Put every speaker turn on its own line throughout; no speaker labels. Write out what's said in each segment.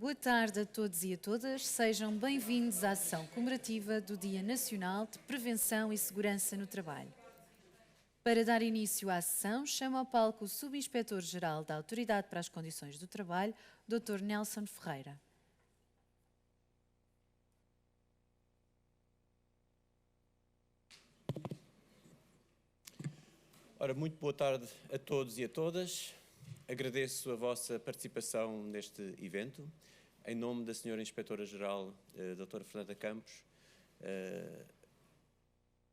Boa tarde a todos e a todas. Sejam bem-vindos à sessão comemorativa do Dia Nacional de Prevenção e Segurança no Trabalho. Para dar início à sessão, chamo ao palco o Subinspetor-Geral da Autoridade para as Condições do Trabalho, Dr. Nelson Ferreira.
Ora, muito boa tarde a todos e a todas. Agradeço a vossa participação neste evento. Em nome da Sra. Inspetora-Geral, Dra. Fernanda Campos,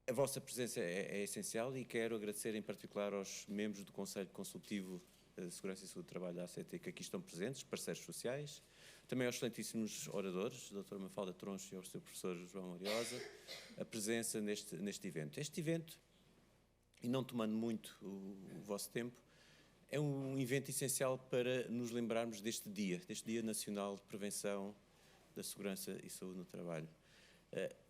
a vossa presença é essencial e quero agradecer em particular aos membros do Conselho Consultivo de Segurança e Saúde do Trabalho da ACT que aqui estão presentes, parceiros sociais, também aos excelentíssimos oradores, a Dra. Mafalda Troncho e ao Sr. Professor João Ariosa, a presença neste evento. Este evento, e não tomando muito o vosso tempo, é um evento essencial para nos lembrarmos deste Dia Nacional de Prevenção da Segurança e Saúde no Trabalho.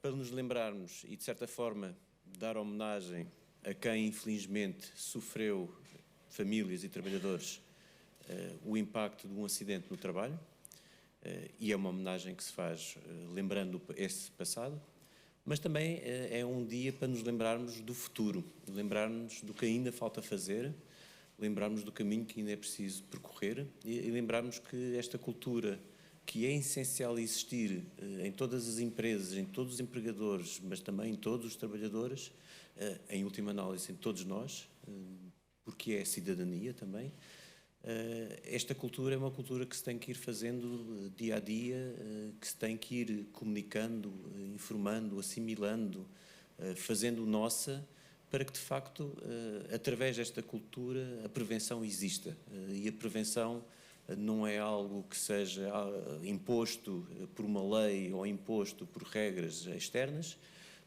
Para nos lembrarmos e, de certa forma, dar homenagem a quem, infelizmente, sofreu, famílias e trabalhadores, o impacto de um acidente no trabalho, e é uma homenagem que se faz lembrando esse passado, mas também é um dia para nos lembrarmos do futuro, lembrarmos do que ainda falta fazer, lembrarmos do caminho que ainda é preciso percorrer e lembrarmos que esta cultura, que é essencial existir em todas as empresas, em todos os empregadores, mas também em todos os trabalhadores, em última análise em todos nós, porque é a cidadania também, esta cultura é uma cultura que se tem que ir fazendo dia a dia, que se tem que ir comunicando, informando, assimilando, fazendo nossa, para que de facto, através desta cultura, a prevenção exista. E a prevenção não é algo que seja imposto por uma lei ou imposto por regras externas,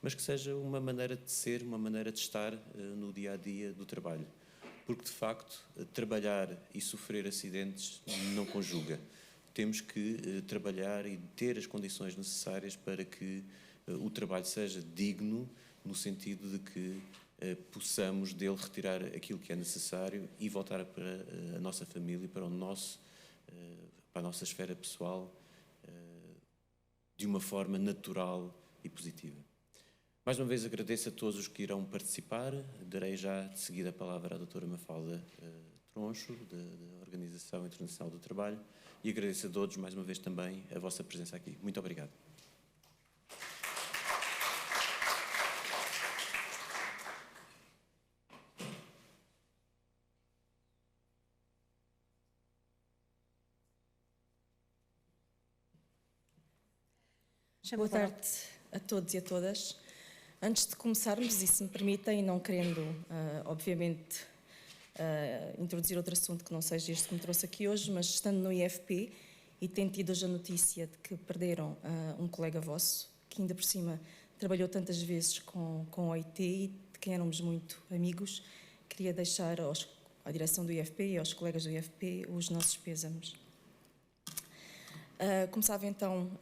mas que seja uma maneira de ser, uma maneira de estar no dia a dia do trabalho. Porque, de facto, trabalhar e sofrer acidentes não conjuga. Temos que trabalhar e ter as condições necessárias para que o trabalho seja digno, no sentido de que possamos dele retirar aquilo que é necessário e voltar para a nossa família, para a nossa esfera pessoal, de uma forma natural e positiva. Mais uma vez agradeço a todos os que irão participar. Darei já de seguida a palavra à Dra. Mafalda Troncho, da Organização Internacional do Trabalho, e agradeço a todos mais uma vez também a vossa presença aqui. Muito obrigado.
Boa tarde a todos e a todas. Antes de começarmos, e se me permitem, não querendo, obviamente, introduzir outro assunto que não seja este que me trouxe aqui hoje, mas estando no IFP e tendo tido hoje a notícia de que perderam um colega vosso, que ainda por cima trabalhou tantas vezes com a OIT e de quem éramos muito amigos, queria deixar à direção do IFP e aos colegas do IFP os nossos pêsames. Começava então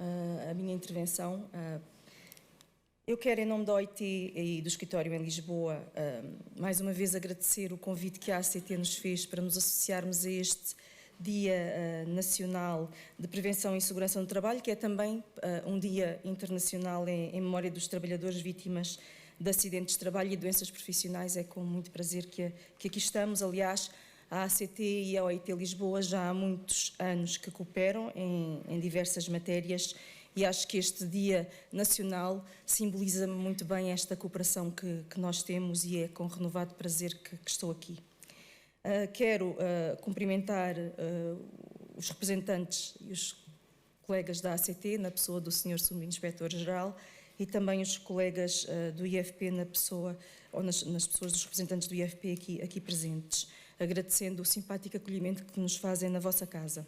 a minha intervenção. Eu quero, em nome da OIT e do escritório em Lisboa, mais uma vez agradecer o convite que a ACT nos fez para nos associarmos a este Dia Nacional de Prevenção e Segurança no Trabalho, que é também um dia internacional em memória dos trabalhadores vítimas de acidentes de trabalho e doenças profissionais. É com muito prazer que aqui estamos. Aliás, a ACT e a OIT Lisboa já há muitos anos que cooperam em diversas matérias e acho que este Dia Nacional simboliza muito bem esta cooperação que nós temos e é com renovado prazer que estou aqui. Quero cumprimentar os representantes e os colegas da ACT, na pessoa do Sr. Subinspetor-Geral, e também os colegas do IFP na pessoa, ou nas pessoas dos representantes do IFP aqui presentes, agradecendo o simpático acolhimento que nos fazem na vossa casa.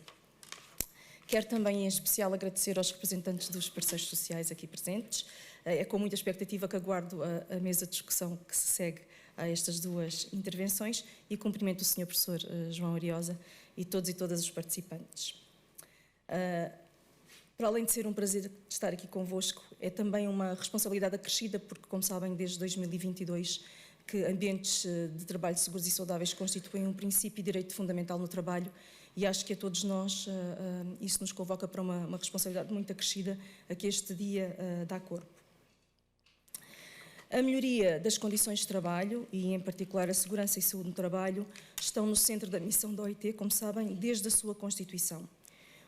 Quero também, em especial, agradecer aos representantes dos parceiros sociais aqui presentes. É com muita expectativa que aguardo a mesa de discussão que se segue a estas duas intervenções e cumprimento o Sr. Professor João Ariosa e todos e todas os participantes. Para além de ser um prazer estar aqui convosco, é também uma responsabilidade acrescida, porque, como sabem, desde 2022 que ambientes de trabalho seguros e saudáveis constituem um princípio e direito fundamental no trabalho e acho que a todos nós isso nos convoca para uma responsabilidade muito acrescida a que este dia dá corpo. A melhoria das condições de trabalho e, em particular, a segurança e saúde no trabalho estão no centro da missão da OIT, como sabem, desde a sua constituição.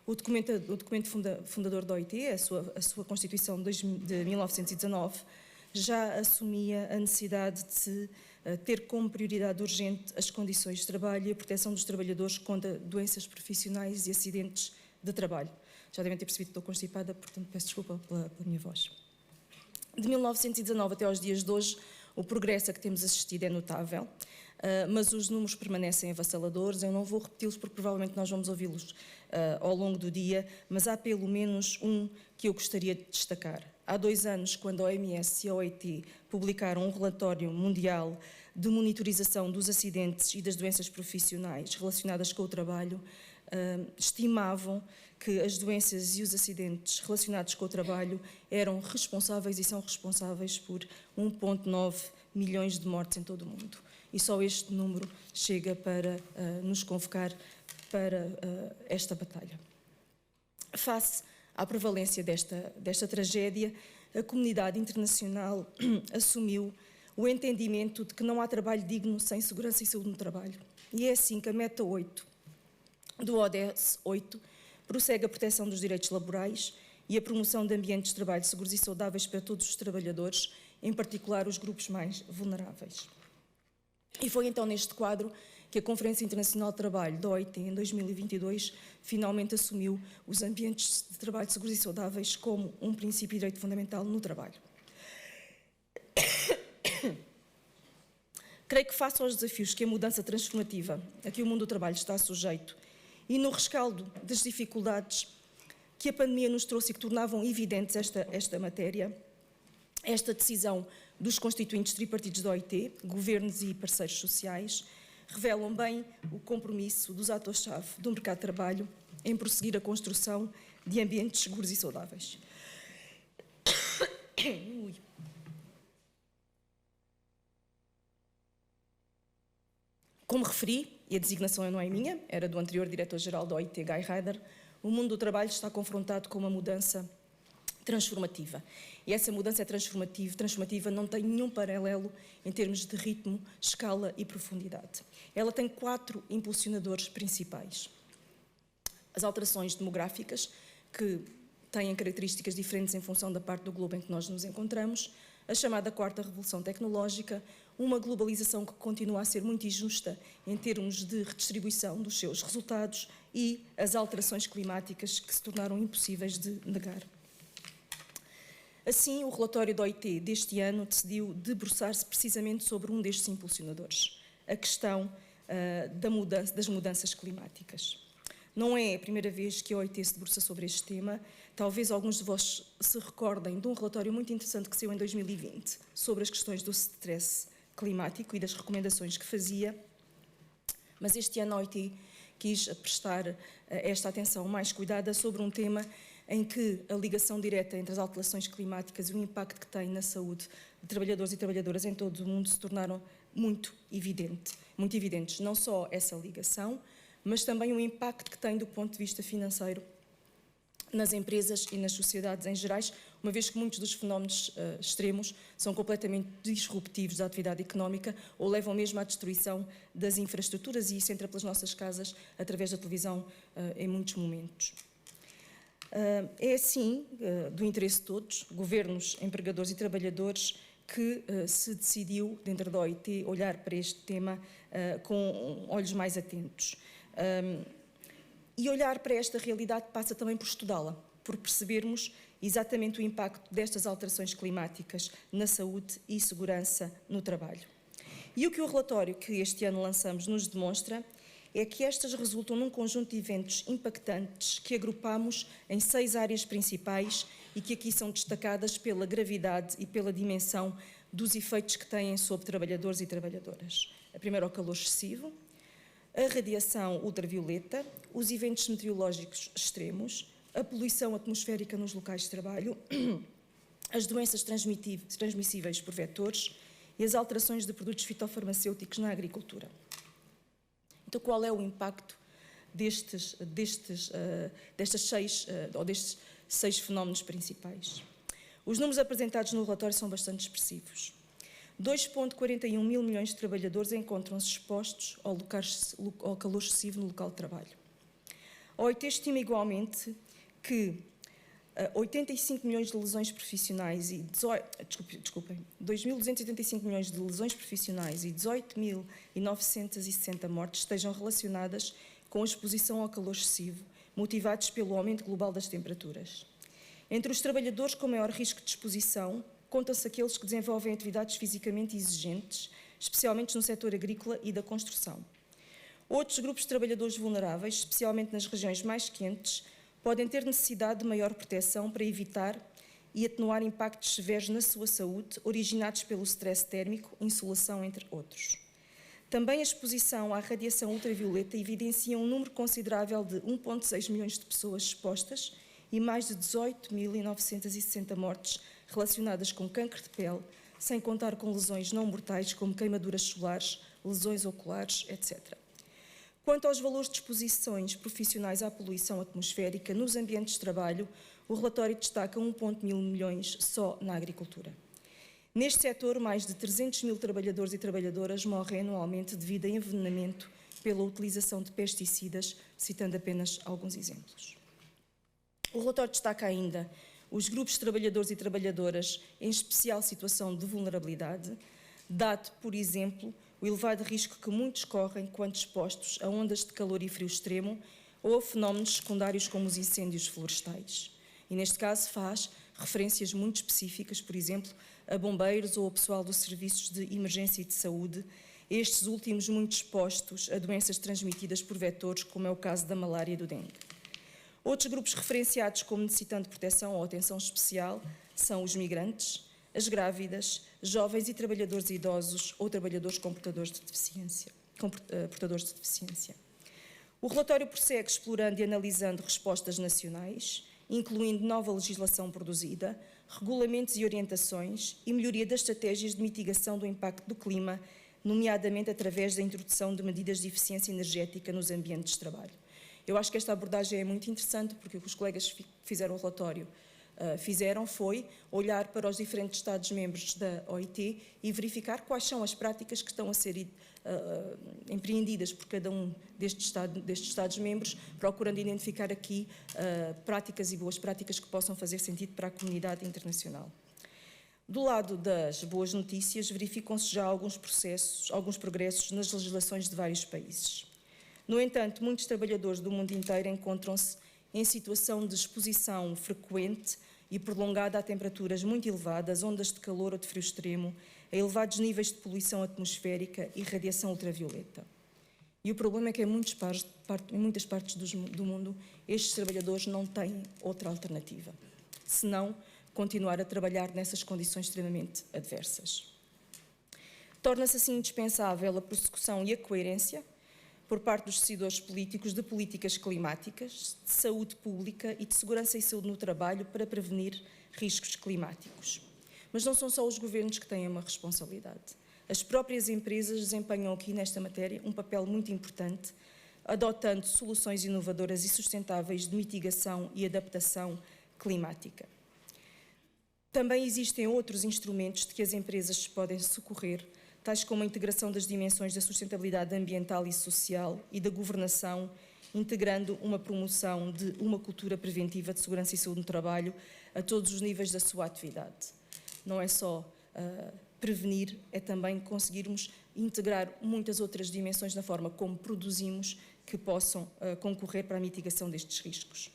O documento fundador da OIT, a sua constituição de 1919, já assumia a necessidade de ter como prioridade urgente as condições de trabalho e a proteção dos trabalhadores contra doenças profissionais e acidentes de trabalho. Já devem ter percebido que estou constipada, portanto peço desculpa pela minha voz. De 1919 até aos dias de hoje, o progresso a que temos assistido é notável, mas os números permanecem avassaladores. Eu não vou repeti-los porque provavelmente nós vamos ouvi-los ao longo do dia, mas há pelo menos um que eu gostaria de destacar. Há 2 anos, quando a OMS e a OIT publicaram um relatório mundial de monitorização dos acidentes e das doenças profissionais relacionadas com o trabalho, estimavam que as doenças e os acidentes relacionados com o trabalho eram responsáveis e são responsáveis por 1,9 milhões de mortes em todo o mundo. E só este número chega para nos convocar para esta batalha. Face à prevalência desta tragédia, a comunidade internacional assumiu o entendimento de que não há trabalho digno sem segurança e saúde no trabalho. E é assim que a meta 8 do ODS 8 prossegue a proteção dos direitos laborais e a promoção de ambientes de trabalho seguros e saudáveis para todos os trabalhadores, em particular os grupos mais vulneráveis. E foi então neste quadro que a Conferência Internacional de Trabalho da OIT, em 2022, finalmente assumiu os ambientes de trabalho seguros e saudáveis como um princípio e direito fundamental no trabalho. Creio que face aos desafios que a mudança transformativa a que o mundo do trabalho está sujeito e no rescaldo das dificuldades que a pandemia nos trouxe e que tornavam evidentes esta matéria, esta decisão dos constituintes tripartidos da OIT, governos e parceiros sociais, revelam bem o compromisso dos atores-chave do mercado de trabalho em prosseguir a construção de ambientes seguros e saudáveis. Como referi, e a designação não é minha, era do anterior diretor-geral da OIT, Guy Ryder, o mundo do trabalho está confrontado com uma mudança transformativa. E essa mudança é transformativa não tem nenhum paralelo em termos de ritmo, escala e profundidade. Ela tem 4 impulsionadores principais. As alterações demográficas, que têm características diferentes em função da parte do globo em que nós nos encontramos, a chamada 4ª revolução tecnológica, uma globalização que continua a ser muito injusta em termos de redistribuição dos seus resultados e as alterações climáticas que se tornaram impossíveis de negar. Assim, o relatório da OIT deste ano decidiu debruçar-se precisamente sobre um destes impulsionadores, a questão das mudanças climáticas. Não é a primeira vez que a OIT se debruça sobre este tema. Talvez alguns de vós se recordem de um relatório muito interessante que saiu em 2020 sobre as questões do stress climático e das recomendações que fazia, mas este ano a OIT quis prestar esta atenção mais cuidada sobre um tema em que a ligação direta entre as alterações climáticas e o impacto que tem na saúde de trabalhadores e trabalhadoras em todo o mundo se tornaram muito evidentes. Não só essa ligação, mas também o impacto que tem do ponto de vista financeiro nas empresas e nas sociedades em gerais, uma vez que muitos dos fenómenos extremos são completamente disruptivos da atividade económica ou levam mesmo à destruição das infraestruturas, e isso entra pelas nossas casas através da televisão em muitos momentos. É assim, do interesse de todos, governos, empregadores e trabalhadores, que se decidiu, dentro da OIT, olhar para este tema com olhos mais atentos. E olhar para esta realidade passa também por estudá-la, por percebermos exatamente o impacto destas alterações climáticas na saúde e segurança no trabalho. E o que o relatório que este ano lançamos nos demonstra é que estas resultam num conjunto de eventos impactantes que agrupamos em 6 áreas principais e que aqui são destacadas pela gravidade e pela dimensão dos efeitos que têm sobre trabalhadores e trabalhadoras. A primeira é o calor excessivo, a radiação ultravioleta, os eventos meteorológicos extremos, a poluição atmosférica nos locais de trabalho, as doenças transmissíveis por vetores e as alterações de produtos fitofarmacêuticos na agricultura. Então, qual é o impacto destes 6 fenómenos principais. Os números apresentados no relatório são bastante expressivos. 2,41 mil milhões de trabalhadores encontram-se expostos ao calor excessivo no local de trabalho. A OIT estima igualmente que 85 milhões de lesões profissionais e 2.285 milhões de lesões profissionais e 18.960 mortes estejam relacionadas com a exposição ao calor excessivo, motivados pelo aumento global das temperaturas. Entre os trabalhadores com maior risco de exposição, contam-se aqueles que desenvolvem atividades fisicamente exigentes, especialmente no setor agrícola e da construção. Outros grupos de trabalhadores vulneráveis, especialmente nas regiões mais quentes, podem ter necessidade de maior proteção para evitar e atenuar impactos severos na sua saúde, originados pelo stress térmico, insolação, entre outros. Também a exposição à radiação ultravioleta evidencia um número considerável de 1,6 milhões de pessoas expostas e mais de 18.960 mortes relacionadas com cancro de pele, sem contar com lesões não mortais como queimaduras solares, lesões oculares, etc. Quanto aos valores de exposições profissionais à poluição atmosférica nos ambientes de trabalho, o relatório destaca 1,1 milhões só na agricultura. Neste setor, mais de 300 mil trabalhadores e trabalhadoras morrem anualmente devido a envenenamento pela utilização de pesticidas, citando apenas alguns exemplos. O relatório destaca ainda os grupos de trabalhadores e trabalhadoras em especial situação de vulnerabilidade, dado, por exemplo, o elevado risco que muitos correm quando expostos a ondas de calor e frio extremo ou a fenómenos secundários como os incêndios florestais. E neste caso faz referências muito específicas, por exemplo, a bombeiros ou ao pessoal dos serviços de emergência e de saúde, estes últimos muito expostos a doenças transmitidas por vetores, como é o caso da malária e do dengue. Outros grupos referenciados como necessitando proteção ou atenção especial são os migrantes, as grávidas, jovens e trabalhadores idosos ou trabalhadores com portadores de deficiência. O relatório prossegue explorando e analisando respostas nacionais, incluindo nova legislação produzida, regulamentos e orientações e melhoria das estratégias de mitigação do impacto do clima, nomeadamente através da introdução de medidas de eficiência energética nos ambientes de trabalho. Eu acho que esta abordagem é muito interessante porque o que os colegas que fizeram o relatório fizeram foi olhar para os diferentes Estados-membros da OIT e verificar quais são as práticas que estão a ser empreendidas por cada um destes Estados-membros, procurando identificar aqui práticas e boas práticas que possam fazer sentido para a comunidade internacional. Do lado das boas notícias, verificam-se já alguns progressos nas legislações de vários países. No entanto, muitos trabalhadores do mundo inteiro encontram-se em situação de exposição frequente e prolongada a temperaturas muito elevadas, ondas de calor ou de frio extremo, a elevados níveis de poluição atmosférica e radiação ultravioleta. E o problema é que em muitas partes do mundo estes trabalhadores não têm outra alternativa, senão continuar a trabalhar nessas condições extremamente adversas. Torna-se assim indispensável a prossecução e a coerência por parte dos decisores políticos de políticas climáticas, de saúde pública e de segurança e saúde no trabalho para prevenir riscos climáticos. Mas não são só os governos que têm uma responsabilidade. As próprias empresas desempenham aqui nesta matéria um papel muito importante, adotando soluções inovadoras e sustentáveis de mitigação e adaptação climática. Também existem outros instrumentos de que as empresas se podem socorrer, tais como a integração das dimensões da sustentabilidade ambiental e social e da governação, integrando uma promoção de uma cultura preventiva de segurança e saúde no trabalho a todos os níveis da sua atividade. Não é só prevenir, é também conseguirmos integrar muitas outras dimensões na forma como produzimos que possam concorrer para a mitigação destes riscos.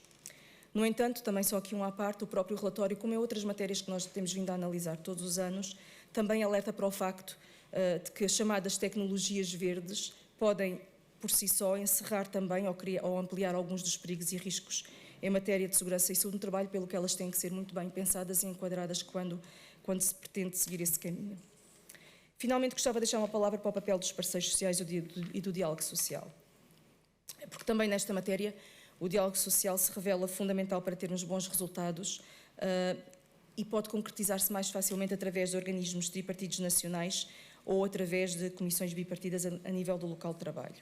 No entanto, também só aqui à parte, o próprio relatório, como em outras matérias que nós temos vindo a analisar todos os anos, também alerta para o facto de que as chamadas tecnologias verdes podem, por si só, encerrar também ou ampliar alguns dos perigos e riscos em matéria de segurança e saúde no trabalho, pelo que elas têm que ser muito bem pensadas e enquadradas quando se pretende seguir esse caminho. Finalmente, gostava de deixar uma palavra para o papel dos parceiros sociais e do diálogo social. Porque também nesta matéria o diálogo social se revela fundamental para termos bons resultados e pode concretizar-se mais facilmente através de organismos tripartidos nacionais ou através de comissões bipartidas a nível do local de trabalho.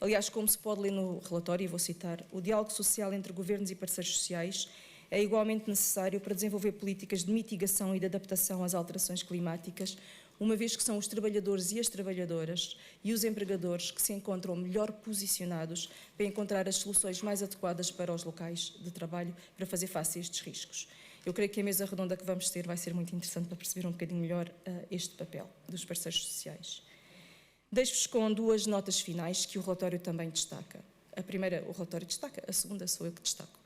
Aliás, como se pode ler no relatório, e vou citar, o diálogo social entre governos e parceiros sociais é igualmente necessário para desenvolver políticas de mitigação e de adaptação às alterações climáticas, uma vez que são os trabalhadores e as trabalhadoras e os empregadores que se encontram melhor posicionados para encontrar as soluções mais adequadas para os locais de trabalho para fazer face a estes riscos. Eu creio que a mesa redonda que vamos ter vai ser muito interessante para perceber um bocadinho melhor este papel dos parceiros sociais. Deixo-vos com 2 notas finais que o relatório também destaca. A primeira, o relatório destaca, a segunda sou eu que destaco.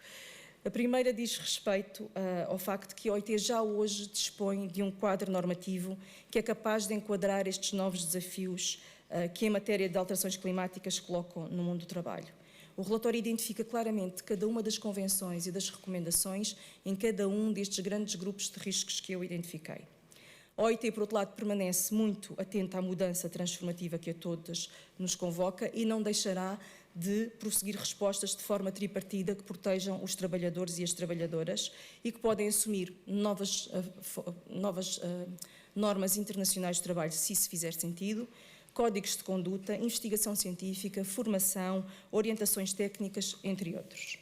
A primeira diz respeito ao facto que a OIT já hoje dispõe de um quadro normativo que é capaz de enquadrar estes novos desafios que em matéria de alterações climáticas se colocam no mundo do trabalho. O relatório identifica claramente cada uma das convenções e das recomendações em cada um destes grandes grupos de riscos que eu identifiquei. A OIT, por outro lado, permanece muito atenta à mudança transformativa que a todos nos convoca e não deixará de prosseguir respostas de forma tripartida que protejam os trabalhadores e as trabalhadoras e que podem assumir novas normas internacionais de trabalho, se isso fizer sentido, códigos de conduta, investigação científica, formação, orientações técnicas, entre outros.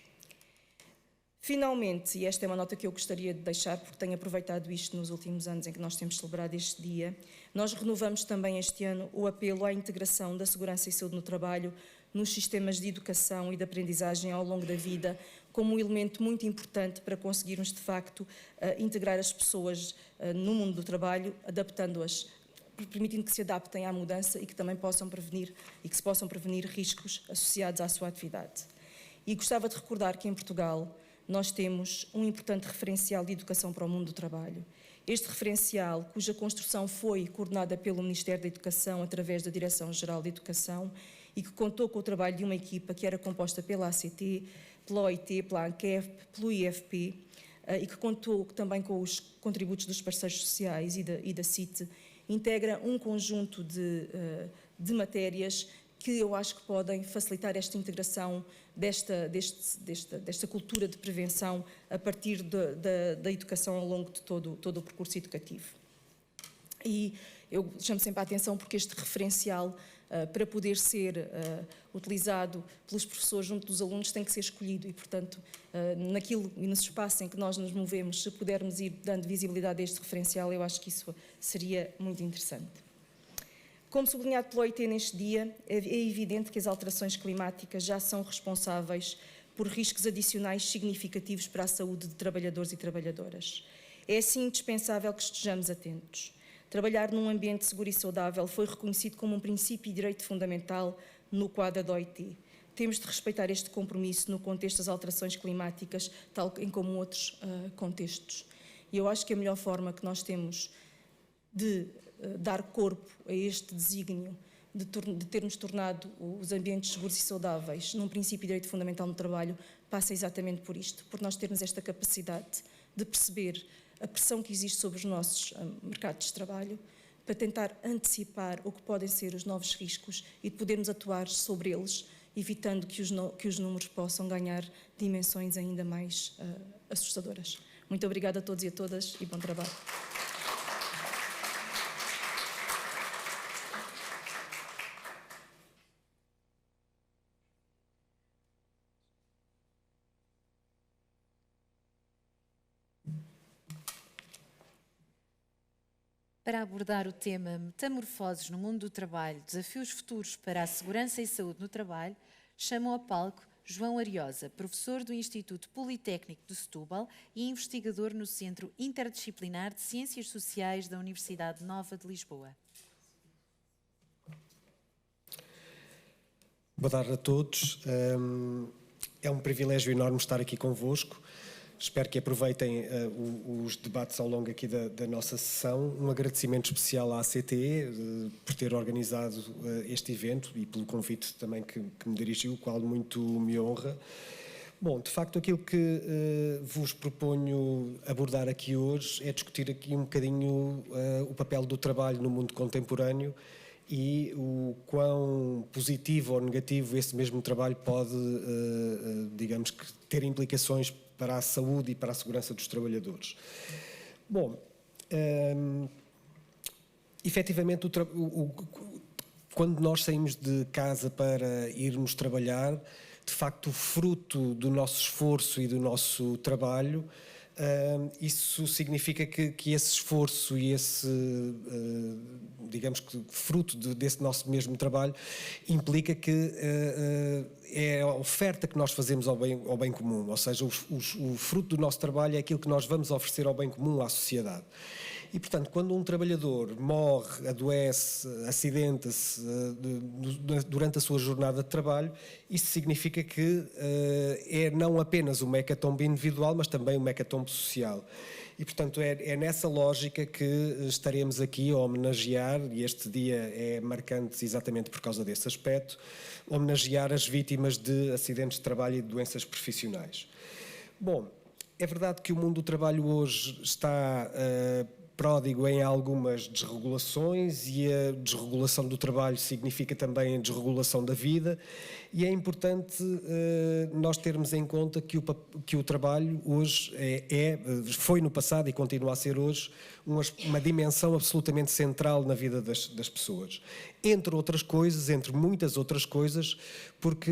Finalmente, e esta é uma nota que eu gostaria de deixar, porque tenho aproveitado isto nos últimos anos em que nós temos celebrado este dia, nós renovamos também este ano o apelo à integração da segurança e saúde no trabalho nos sistemas de educação e de aprendizagem ao longo da vida, como um elemento muito importante para conseguirmos, de facto, integrar as pessoas no mundo do trabalho, adaptando-as, permitindo que se adaptem à mudança e que também possam prevenir, e que se possam prevenir riscos associados à sua atividade. E gostava de recordar que em Portugal nós temos um importante referencial de educação para o mundo do trabalho. Este referencial, cuja construção foi coordenada pelo Ministério da Educação através da Direção-Geral de Educação e que contou com o trabalho de uma equipa que era composta pela ACT, pela OIT, pela ANCEF, pelo IFP e que contou também com os contributos dos parceiros sociais e da CIT, integra um conjunto de matérias que eu acho que podem facilitar esta integração desta cultura de prevenção a partir da educação ao longo de todo o percurso educativo. E eu chamo sempre a atenção porque este referencial, para poder ser utilizado pelos professores junto dos alunos, tem que ser escolhido e, portanto, naquilo e nesse espaço em que nós nos movemos, se pudermos ir dando visibilidade a este referencial, eu acho que isso seria muito interessante. Como sublinhado pelo OIT neste dia, é evidente que as alterações climáticas já são responsáveis por riscos adicionais significativos para a saúde de trabalhadores e trabalhadoras. É assim indispensável que estejamos atentos. Trabalhar num ambiente seguro e saudável foi reconhecido como um princípio e direito fundamental no quadro da OIT. Temos de respeitar este compromisso no contexto das alterações climáticas, tal como outros contextos. E eu acho que a melhor forma que nós temos de dar corpo a este desígnio de termos tornado os ambientes seguros e saudáveis num princípio e direito fundamental no trabalho passa exatamente por isto, por nós termos esta capacidade de perceber a pressão que existe sobre os nossos mercados de trabalho, para tentar antecipar o que podem ser os novos riscos e de podermos atuar sobre eles, evitando que os números possam ganhar dimensões ainda mais assustadoras. Muito obrigada a todos e a todas e bom trabalho.
Para abordar o tema Metamorfoses no mundo do trabalho, desafios futuros para a segurança e saúde no trabalho, chamo ao palco João Ariosa, professor do Instituto Politécnico de Setúbal e investigador no Centro Interdisciplinar de Ciências Sociais da Universidade Nova de Lisboa.
Boa tarde a todos. É um privilégio enorme estar aqui convosco. Espero que aproveitem os debates ao longo aqui da nossa sessão. Um agradecimento especial à ACT por ter organizado este evento e pelo convite também que me dirigiu, o qual muito me honra. Bom, de facto, aquilo que vos proponho abordar aqui hoje é discutir aqui um bocadinho o papel do trabalho no mundo contemporâneo e o quão positivo ou negativo esse mesmo trabalho pode, digamos que, ter implicações para a saúde e para a segurança dos trabalhadores. Bom, efetivamente, quando nós saímos de casa para irmos trabalhar, de facto, o fruto do nosso esforço e do nosso trabalho, isso significa que esse esforço e esse, digamos que, fruto desse nosso mesmo trabalho implica que é a oferta que nós fazemos ao bem comum, ou seja, o fruto do nosso trabalho é aquilo que nós vamos oferecer ao bem comum, à sociedade. E, portanto, quando um trabalhador morre, adoece, acidenta-se durante a sua jornada de trabalho, isso significa que é não apenas uma hecatombe individual, mas também uma hecatombe social. E, portanto, é nessa lógica que estaremos aqui a homenagear, e este dia é marcante exatamente por causa desse aspecto, homenagear as vítimas de acidentes de trabalho e de doenças profissionais. Bom, é verdade que o mundo do trabalho hoje está pródigo em algumas desregulações, e a desregulação do trabalho significa também a desregulação da vida, e é importante nós termos em conta que o trabalho hoje foi no passado e continua a ser hoje uma dimensão absolutamente central na vida das pessoas. Entre outras coisas, entre muitas outras coisas, porque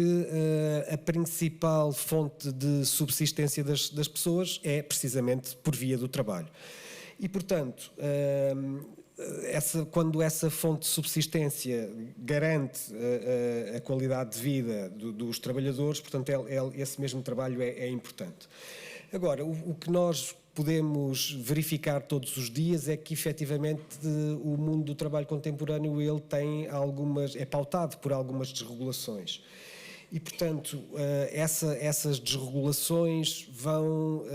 a principal fonte de subsistência das pessoas é precisamente por via do trabalho. E, portanto, quando essa fonte de subsistência garante a qualidade de vida dos trabalhadores, portanto, esse mesmo trabalho é importante. Agora, o que nós podemos verificar todos os dias é que, efetivamente, o mundo do trabalho contemporâneo é pautado por algumas desregulações. E, portanto, essas desregulações vão,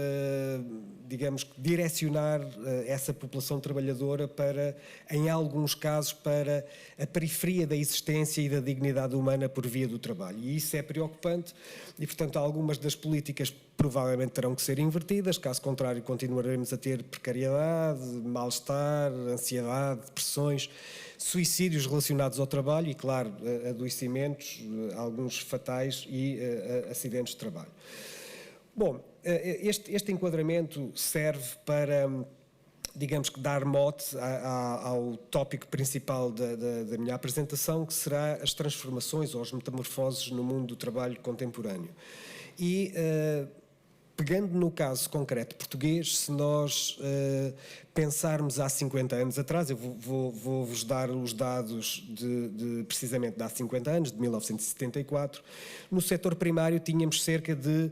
digamos, direcionar essa população trabalhadora para, em alguns casos, para a periferia da existência e da dignidade humana por via do trabalho. E isso é preocupante e, portanto, algumas das políticas provavelmente terão que ser invertidas, caso contrário continuaremos a ter precariedade, mal-estar, ansiedade, depressões, suicídios relacionados ao trabalho e, claro, adoecimentos, alguns fatais e acidentes de trabalho. Bom, este enquadramento serve para, digamos que, dar mote ao tópico principal da minha apresentação, que será as transformações ou as metamorfoses no mundo do trabalho contemporâneo. E, pegando no caso concreto português, se nós pensarmos há 50 anos atrás, eu vou-vos dar os dados precisamente de há 50 anos, de 1974, no setor primário tínhamos cerca de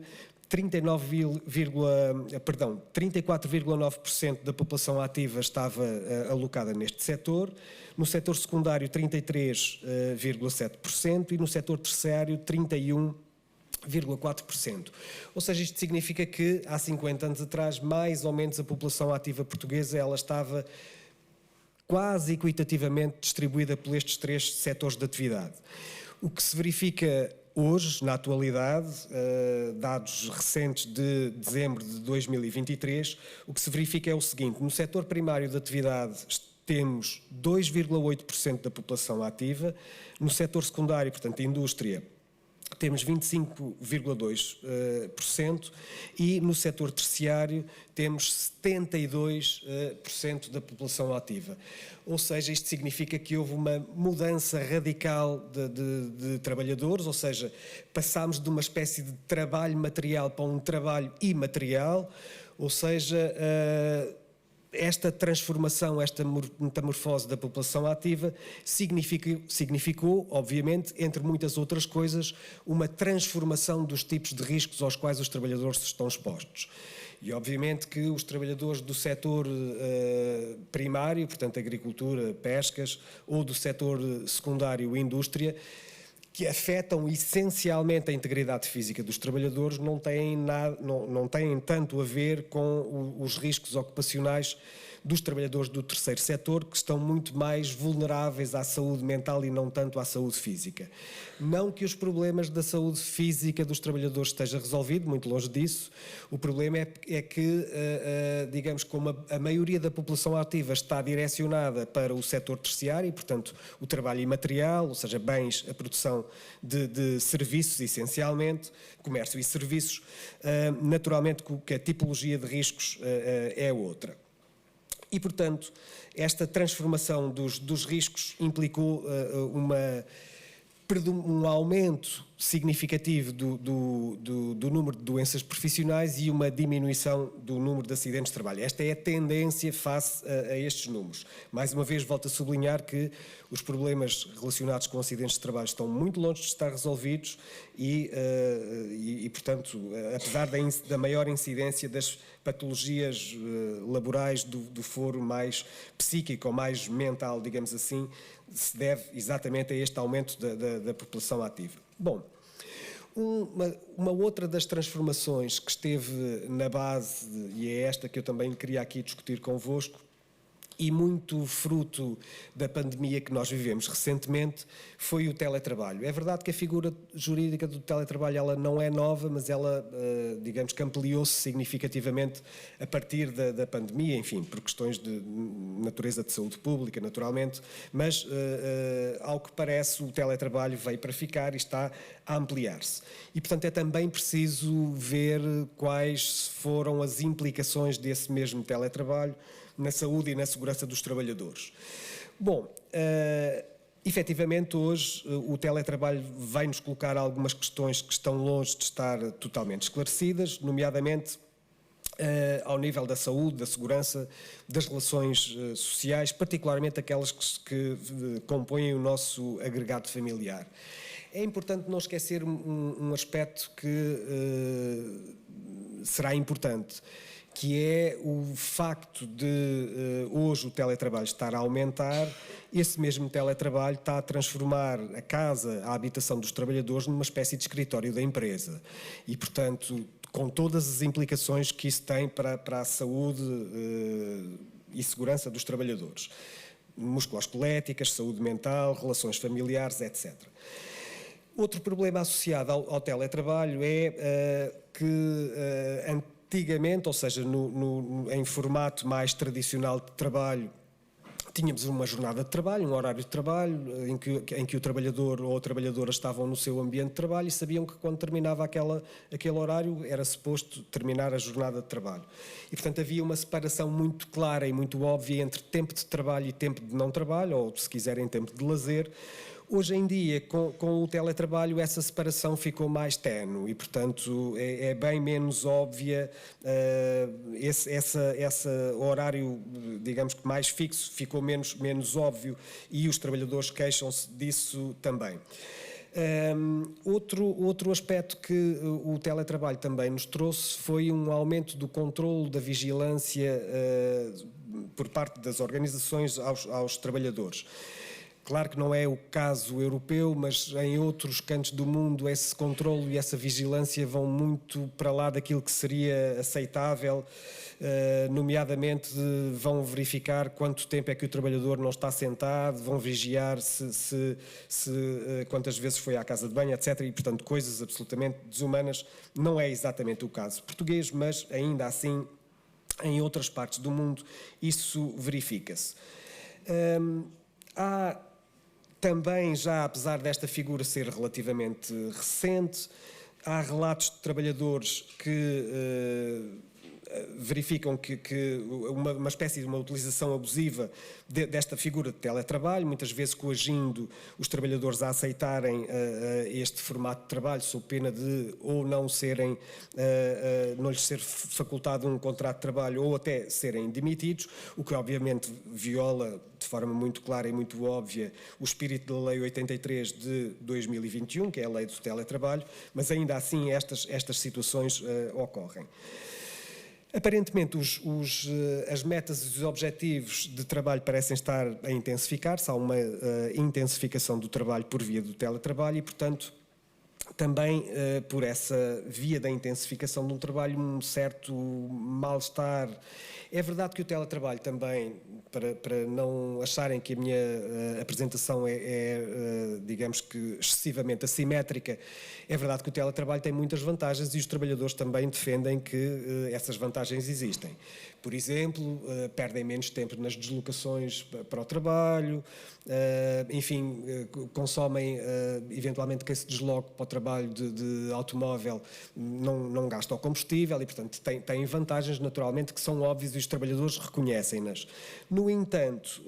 34,9% da população ativa estava alocada neste setor, no setor secundário 33,7% e no setor terciário 31,4%. Ou seja, isto significa que há 50 anos atrás, mais ou menos a população ativa portuguesa ela estava quase equitativamente distribuída por estes três setores de atividade. O que se verifica hoje, na atualidade, dados recentes de dezembro de 2023, o que se verifica é o seguinte: no setor primário de atividade temos 2,8% da população ativa, no setor secundário, portanto, indústria, temos 25,2% e no setor terciário temos 72% da população ativa. Ou seja, isto significa que houve uma mudança radical de trabalhadores, ou seja, passámos de uma espécie de trabalho material para um trabalho imaterial, ou seja, esta transformação, esta metamorfose da população ativa significou, obviamente, entre muitas outras coisas, uma transformação dos tipos de riscos aos quais os trabalhadores estão expostos. E, obviamente, que os trabalhadores do setor primário, portanto, agricultura, pescas, ou do setor secundário, indústria, que afetam essencialmente a integridade física dos trabalhadores, não têm tanto a ver com os riscos ocupacionais dos trabalhadores do terceiro setor, que estão muito mais vulneráveis à saúde mental e não tanto à saúde física. Não que os problemas da saúde física dos trabalhadores estejam resolvidos, muito longe disso. O problema é que, digamos, como a maioria da população ativa está direcionada para o setor terciário, e, portanto, o trabalho imaterial, ou seja, bens, a produção de serviços, essencialmente, comércio e serviços, naturalmente que a tipologia de riscos é outra. E, portanto, esta transformação dos riscos implicou um aumento significativo do número de doenças profissionais e uma diminuição do número de acidentes de trabalho. Esta é a tendência face a estes números. Mais uma vez, volto a sublinhar que os problemas relacionados com acidentes de trabalho estão muito longe de estar resolvidos e portanto, apesar da maior incidência das patologias laborais do foro mais psíquico ou mais mental, digamos assim, se deve exatamente a este aumento da população ativa. Bom, uma outra das transformações que esteve na base, e é esta que eu também queria aqui discutir convosco, e muito fruto da pandemia que nós vivemos recentemente, foi o teletrabalho. É verdade que a figura jurídica do teletrabalho ela não é nova, mas ela, digamos que ampliou-se significativamente a partir da pandemia, enfim, por questões de natureza de saúde pública, naturalmente, mas, ao que parece, o teletrabalho veio para ficar e está a ampliar-se. E, portanto, é também preciso ver quais foram as implicações desse mesmo teletrabalho na saúde e na segurança dos trabalhadores. Bom, efetivamente hoje o teletrabalho vai-nos colocar algumas questões que estão longe de estar totalmente esclarecidas, nomeadamente ao nível da saúde, da segurança, das relações sociais, particularmente aquelas que compõem o nosso agregado familiar. É importante não esquecer um aspecto que será importante, que é o facto de hoje o teletrabalho estar a aumentar, esse mesmo teletrabalho está a transformar a casa, a habitação dos trabalhadores numa espécie de escritório da empresa e, portanto, com todas as implicações que isso tem para a saúde e segurança dos trabalhadores. Musculoesqueléticas, saúde mental, relações familiares, etc. Outro problema associado ao teletrabalho é que antigamente, ou seja, em formato mais tradicional de trabalho, tínhamos uma jornada de trabalho, um horário de trabalho, em que o trabalhador ou a trabalhadora estavam no seu ambiente de trabalho e sabiam que quando terminava aquele horário era suposto terminar a jornada de trabalho. E, portanto, havia uma separação muito clara e muito óbvia entre tempo de trabalho e tempo de não trabalho, ou, se quiserem, tempo de lazer. Hoje em dia, com o teletrabalho, essa separação ficou mais ténue e, portanto, é bem menos óbvia. Esse horário, digamos que mais fixo, ficou menos óbvio e os trabalhadores queixam-se disso também. Outro aspecto que o teletrabalho também nos trouxe foi um aumento do controlo da vigilância por parte das organizações aos trabalhadores. Claro que não é o caso europeu, mas em outros cantos do mundo esse controlo e essa vigilância vão muito para lá daquilo que seria aceitável, nomeadamente vão verificar quanto tempo é que o trabalhador não está sentado, vão vigiar quantas vezes foi à casa de banho, etc. E, portanto, coisas absolutamente desumanas. Não é exatamente o caso português, mas ainda assim, em outras partes do mundo, isso verifica-se. Há também, já apesar desta figura ser relativamente recente, há relatos de trabalhadores que verificam que uma espécie de uma utilização abusiva desta figura de teletrabalho, muitas vezes coagindo os trabalhadores a aceitarem este formato de trabalho, sob pena de ou não lhes ser facultado um contrato de trabalho ou até serem demitidos, o que obviamente viola de forma muito clara e muito óbvia o espírito da Lei 83 de 2021, que é a Lei do Teletrabalho, mas ainda assim estas situações ocorrem. Aparentemente, as metas e os objetivos de trabalho parecem estar a intensificar-se, há uma intensificação do trabalho por via do teletrabalho e, portanto, também por essa via da intensificação de um trabalho, um certo mal-estar. É verdade que o teletrabalho também, para não acharem que a minha apresentação digamos que excessivamente assimétrica, é verdade que o teletrabalho tem muitas vantagens e os trabalhadores também defendem que essas vantagens existem. Por exemplo, perdem menos tempo nas deslocações para o trabalho, enfim, consomem, eventualmente quem se desloque para o trabalho trabalho de automóvel não gasta o combustível e, portanto, tem vantagens, naturalmente, que são óbvias e os trabalhadores reconhecem-nas. No entanto,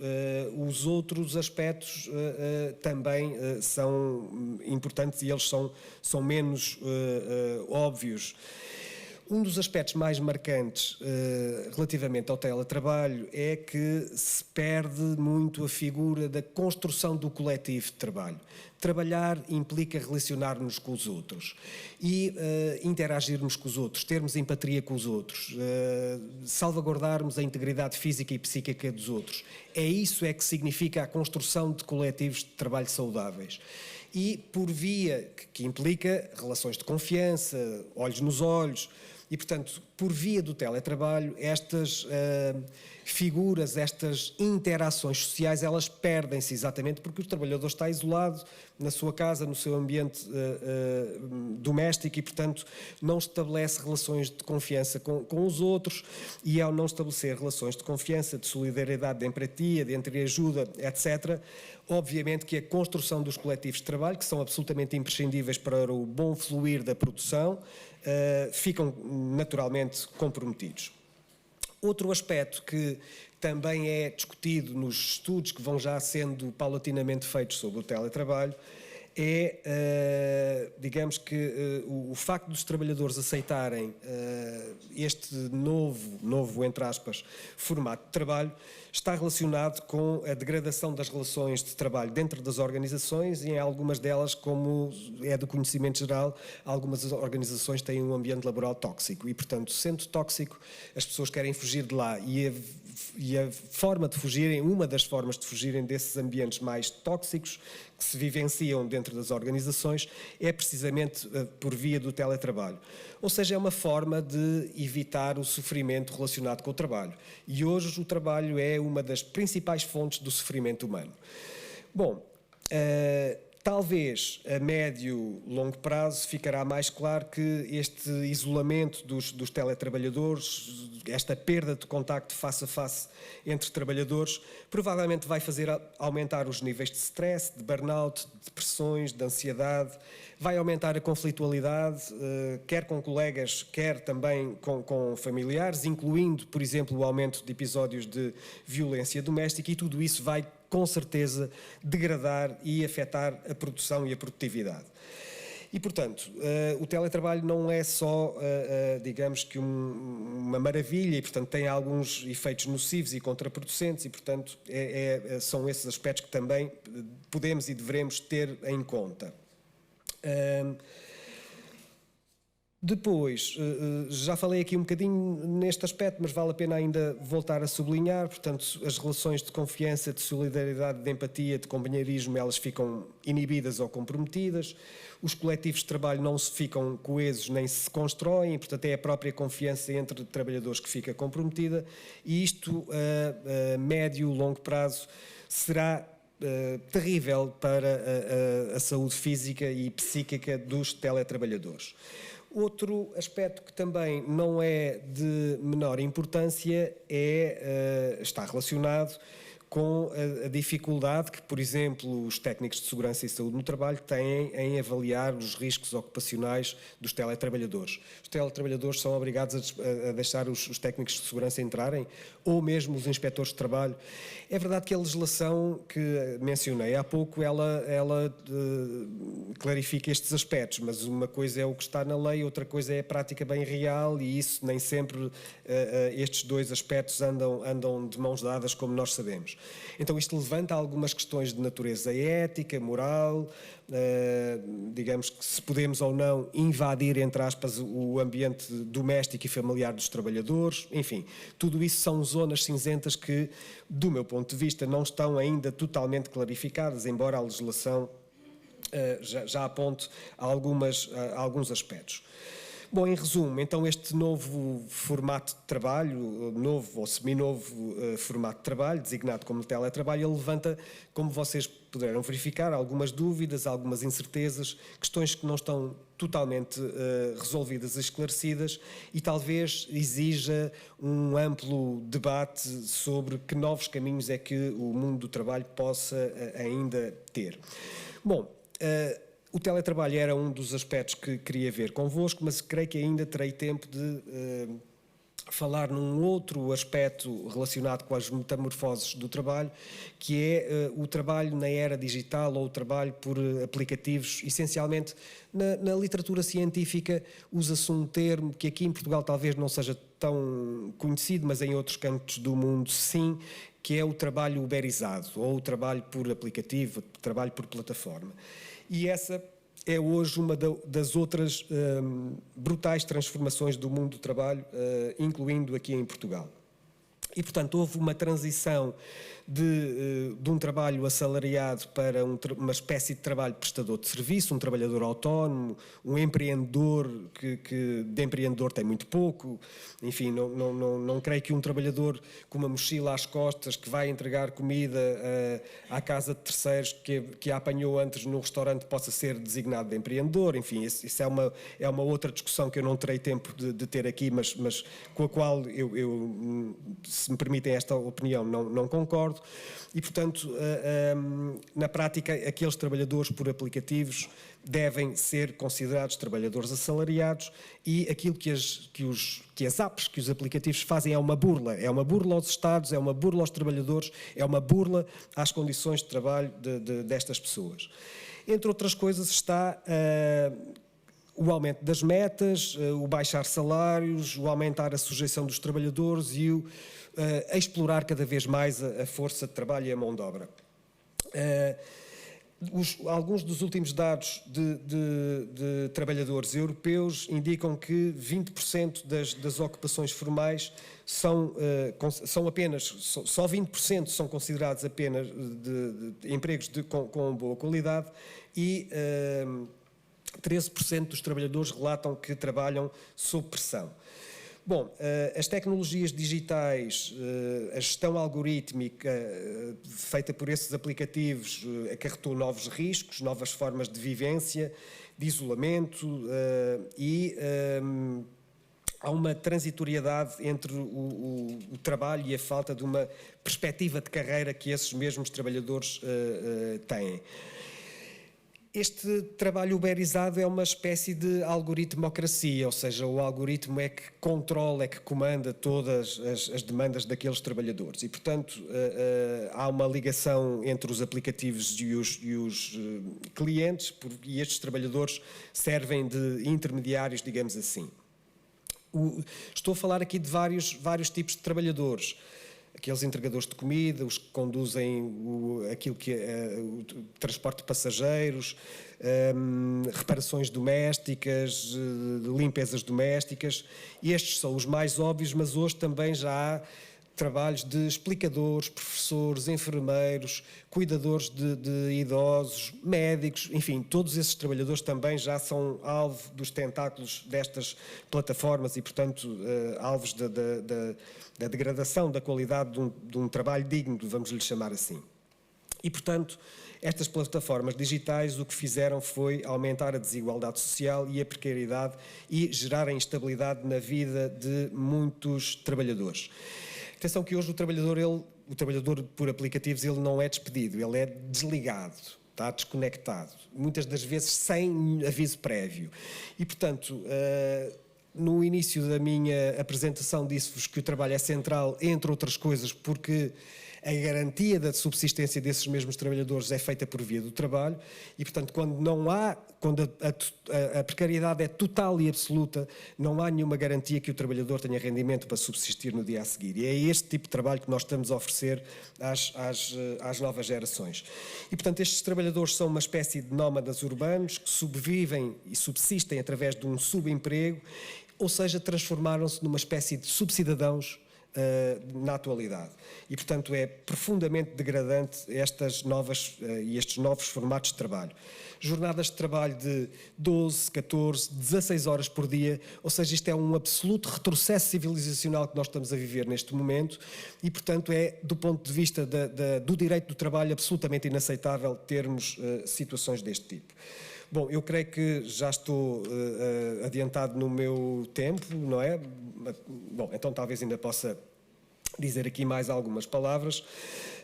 os outros aspectos também são importantes e eles são menos óbvios. Um dos aspectos mais marcantes relativamente ao teletrabalho é que se perde muito a figura da construção do coletivo de trabalho. Trabalhar implica relacionar-nos com os outros e interagirmos com os outros, termos empatia com os outros, salvaguardarmos a integridade física e psíquica dos outros. É isso que significa a construção de coletivos de trabalho saudáveis. E por via que implica relações de confiança, olhos nos olhos. E, portanto, por via do teletrabalho, estas figuras, estas interações sociais, elas perdem-se exatamente porque o trabalhador está isolado na sua casa, no seu ambiente doméstico e, portanto, não estabelece relações de confiança com os outros e, ao não estabelecer relações de confiança, de solidariedade, de empatia, de entreajuda, etc., obviamente que a construção dos coletivos de trabalho, que são absolutamente imprescindíveis para o bom fluir da produção, ficam naturalmente comprometidos. Outro aspecto que também é discutido nos estudos que vão já sendo paulatinamente feitos sobre o teletrabalho é, digamos que, o facto dos trabalhadores aceitarem este novo, entre aspas, formato de trabalho, está relacionado com a degradação das relações de trabalho dentro das organizações e em algumas delas, como é do conhecimento geral, algumas organizações têm um ambiente laboral tóxico e, portanto, sendo tóxico, as pessoas querem fugir de lá e a forma de fugirem, uma das formas de fugirem desses ambientes mais tóxicos que se vivenciam dentro das organizações é precisamente por via do teletrabalho. Ou seja, é uma forma de evitar o sofrimento relacionado com o trabalho. E hoje o trabalho é uma das principais fontes do sofrimento humano. Bom, talvez a médio e longo prazo ficará mais claro que este isolamento dos teletrabalhadores, esta perda de contacto face a face entre trabalhadores, provavelmente vai fazer aumentar os níveis de stress, de burnout, de depressões, de ansiedade, vai aumentar a conflitualidade, quer com colegas, quer também com familiares, incluindo, por exemplo, o aumento de episódios de violência doméstica, e tudo isso vai, com certeza, degradar e afetar a produção e a produtividade. E, portanto, o teletrabalho não é só, digamos que uma maravilha e, portanto, tem alguns efeitos nocivos e contraproducentes e, portanto, são esses aspectos que também podemos e devemos ter em conta. Depois, já falei aqui um bocadinho neste aspecto, mas vale a pena ainda voltar a sublinhar, portanto, as relações de confiança, de solidariedade, de empatia, de companheirismo, elas ficam inibidas ou comprometidas, os coletivos de trabalho não se ficam coesos nem se constroem, portanto é a própria confiança entre trabalhadores que fica comprometida e isto, a médio e longo prazo, será terrível para a saúde física e psíquica dos teletrabalhadores. Outro aspecto que também não é de menor importância está relacionado com a dificuldade que, por exemplo, os técnicos de segurança e saúde no trabalho têm em avaliar os riscos ocupacionais dos teletrabalhadores. Os teletrabalhadores são obrigados a deixar os técnicos de segurança entrarem, ou mesmo os inspectores de trabalho. É verdade que a legislação que mencionei há pouco, ela clarifica estes aspectos, mas uma coisa é o que está na lei, outra coisa é a prática bem real e isso nem sempre estes dois aspectos andam de mãos dadas, como nós sabemos. Então isto levanta algumas questões de natureza ética, moral, digamos que se podemos ou não invadir, entre aspas, o ambiente doméstico e familiar dos trabalhadores, enfim, tudo isso são zonas cinzentas que, do meu ponto de vista, não estão ainda totalmente clarificadas, embora a legislação já aponte alguns aspectos. Bom, em resumo, então este novo formato de trabalho, novo ou seminovo formato de trabalho, designado como teletrabalho, ele levanta, como vocês puderam verificar, algumas dúvidas, algumas incertezas, questões que não estão totalmente resolvidas e esclarecidas e talvez exija um amplo debate sobre que novos caminhos é que o mundo do trabalho possa ainda ter. Bom, O teletrabalho era um dos aspectos que queria ver convosco, mas creio que ainda terei tempo de falar num outro aspecto relacionado com as metamorfoses do trabalho, que é o trabalho na era digital ou o trabalho por aplicativos. Essencialmente, na literatura científica usa-se um termo que aqui em Portugal talvez não seja tão conhecido, mas em outros cantos do mundo sim, que é o trabalho uberizado, ou o trabalho por aplicativo, o trabalho por plataforma. E essa é hoje uma das outras brutais transformações do mundo do trabalho, incluindo aqui em Portugal. E, portanto, houve uma transição de um trabalho assalariado para uma espécie de trabalho prestador de serviço, um trabalhador autónomo, um empreendedor que de empreendedor tem muito pouco. Enfim, não creio que um trabalhador com uma mochila às costas que vai entregar comida à casa de terceiros que a apanhou antes no restaurante possa ser designado de empreendedor. Enfim, isso é uma outra discussão que eu não terei tempo de ter aqui, mas com a qual eu se me permitem esta opinião, não concordo. E, portanto, na prática, aqueles trabalhadores por aplicativos devem ser considerados trabalhadores assalariados e aquilo que as apps, que os aplicativos fazem é uma burla aos Estados, é uma burla aos trabalhadores, é uma burla às condições de trabalho destas pessoas. Entre outras coisas está o aumento das metas, o baixar salários, o aumentar a sujeição dos trabalhadores e a explorar cada vez mais a força de trabalho e a mão de obra. Alguns dos últimos dados de trabalhadores europeus indicam que 20% das ocupações formais são apenas, só 20% são considerados apenas de empregos com boa qualidade e 13% dos trabalhadores relatam que trabalham sob pressão. Bom, as tecnologias digitais, a gestão algorítmica feita por esses aplicativos acarretou novos riscos, novas formas de vivência, de isolamento e há uma transitoriedade entre o trabalho e a falta de uma perspectiva de carreira que esses mesmos trabalhadores têm. Este trabalho uberizado é uma espécie de algoritmocracia, ou seja, o algoritmo é que controla, é que comanda todas as demandas daqueles trabalhadores e, portanto, há uma ligação entre os aplicativos e os clientes e estes trabalhadores servem de intermediários, digamos assim. Estou a falar aqui de vários tipos de trabalhadores. Aqueles entregadores de comida, os que conduzem aquilo que é o transporte de passageiros, reparações domésticas, limpezas domésticas. Estes são os mais óbvios, mas hoje também já há trabalhos de explicadores, professores, enfermeiros, cuidadores de idosos, médicos, enfim, todos esses trabalhadores também já são alvo dos tentáculos destas plataformas e, portanto, alvos da degradação da qualidade de um trabalho digno, vamos lhe chamar assim. E, portanto, estas plataformas digitais o que fizeram foi aumentar a desigualdade social e a precariedade e gerar a instabilidade na vida de muitos trabalhadores. Atenção que hoje o trabalhador por aplicativos ele não é despedido, ele é desligado, está desconectado, muitas das vezes sem aviso prévio. E, portanto, no início da minha apresentação disse-vos que o trabalho é central, entre outras coisas, porque a garantia da subsistência desses mesmos trabalhadores é feita por via do trabalho e, portanto, quando a precariedade é total e absoluta, não há nenhuma garantia que o trabalhador tenha rendimento para subsistir no dia a seguir. E é este tipo de trabalho que nós estamos a oferecer às novas gerações. E, portanto, estes trabalhadores são uma espécie de nómadas urbanos que sobrevivem e subsistem através de um subemprego, ou seja, transformaram-se numa espécie de subcidadãos na atualidade. E, portanto, é profundamente degradante estes novos formatos de trabalho. Jornadas de trabalho de 12, 14, 16 horas por dia, ou seja, isto é um absoluto retrocesso civilizacional que nós estamos a viver neste momento e, portanto, é, do ponto de vista do direito do trabalho, absolutamente inaceitável termos situações deste tipo. Bom, eu creio que já estou adiantado no meu tempo, não é? Bom, então talvez ainda possa dizer aqui mais algumas palavras.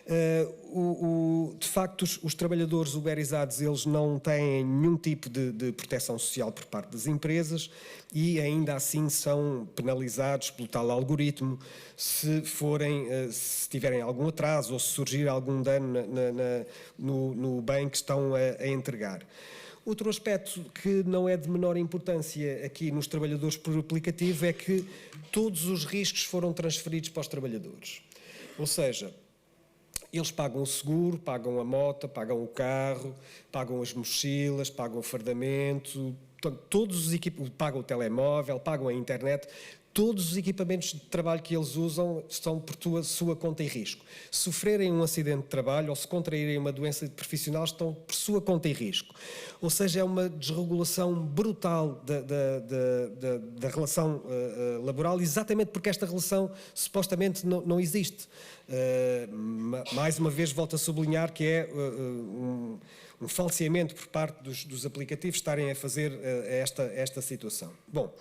De facto, os trabalhadores uberizados, eles não têm nenhum tipo de proteção social por parte das empresas e ainda assim são penalizados pelo tal algoritmo se tiverem algum atraso ou se surgir algum dano no bem que estão a entregar. Outro aspecto que não é de menor importância aqui nos trabalhadores por aplicativo é que todos os riscos foram transferidos para os trabalhadores. Ou seja, eles pagam o seguro, pagam a moto, pagam o carro, pagam as mochilas, pagam o fardamento, pagam o telemóvel, pagam a internet. Todos os equipamentos de trabalho que eles usam estão por sua conta e risco. Se sofrerem um acidente de trabalho ou se contraírem uma doença profissional, estão por sua conta e risco. Ou seja, é uma desregulação brutal da relação laboral, exatamente porque esta relação supostamente não existe. Mais uma vez volto a sublinhar que é um falseamento por parte dos aplicativos estarem a fazer esta situação. Bom,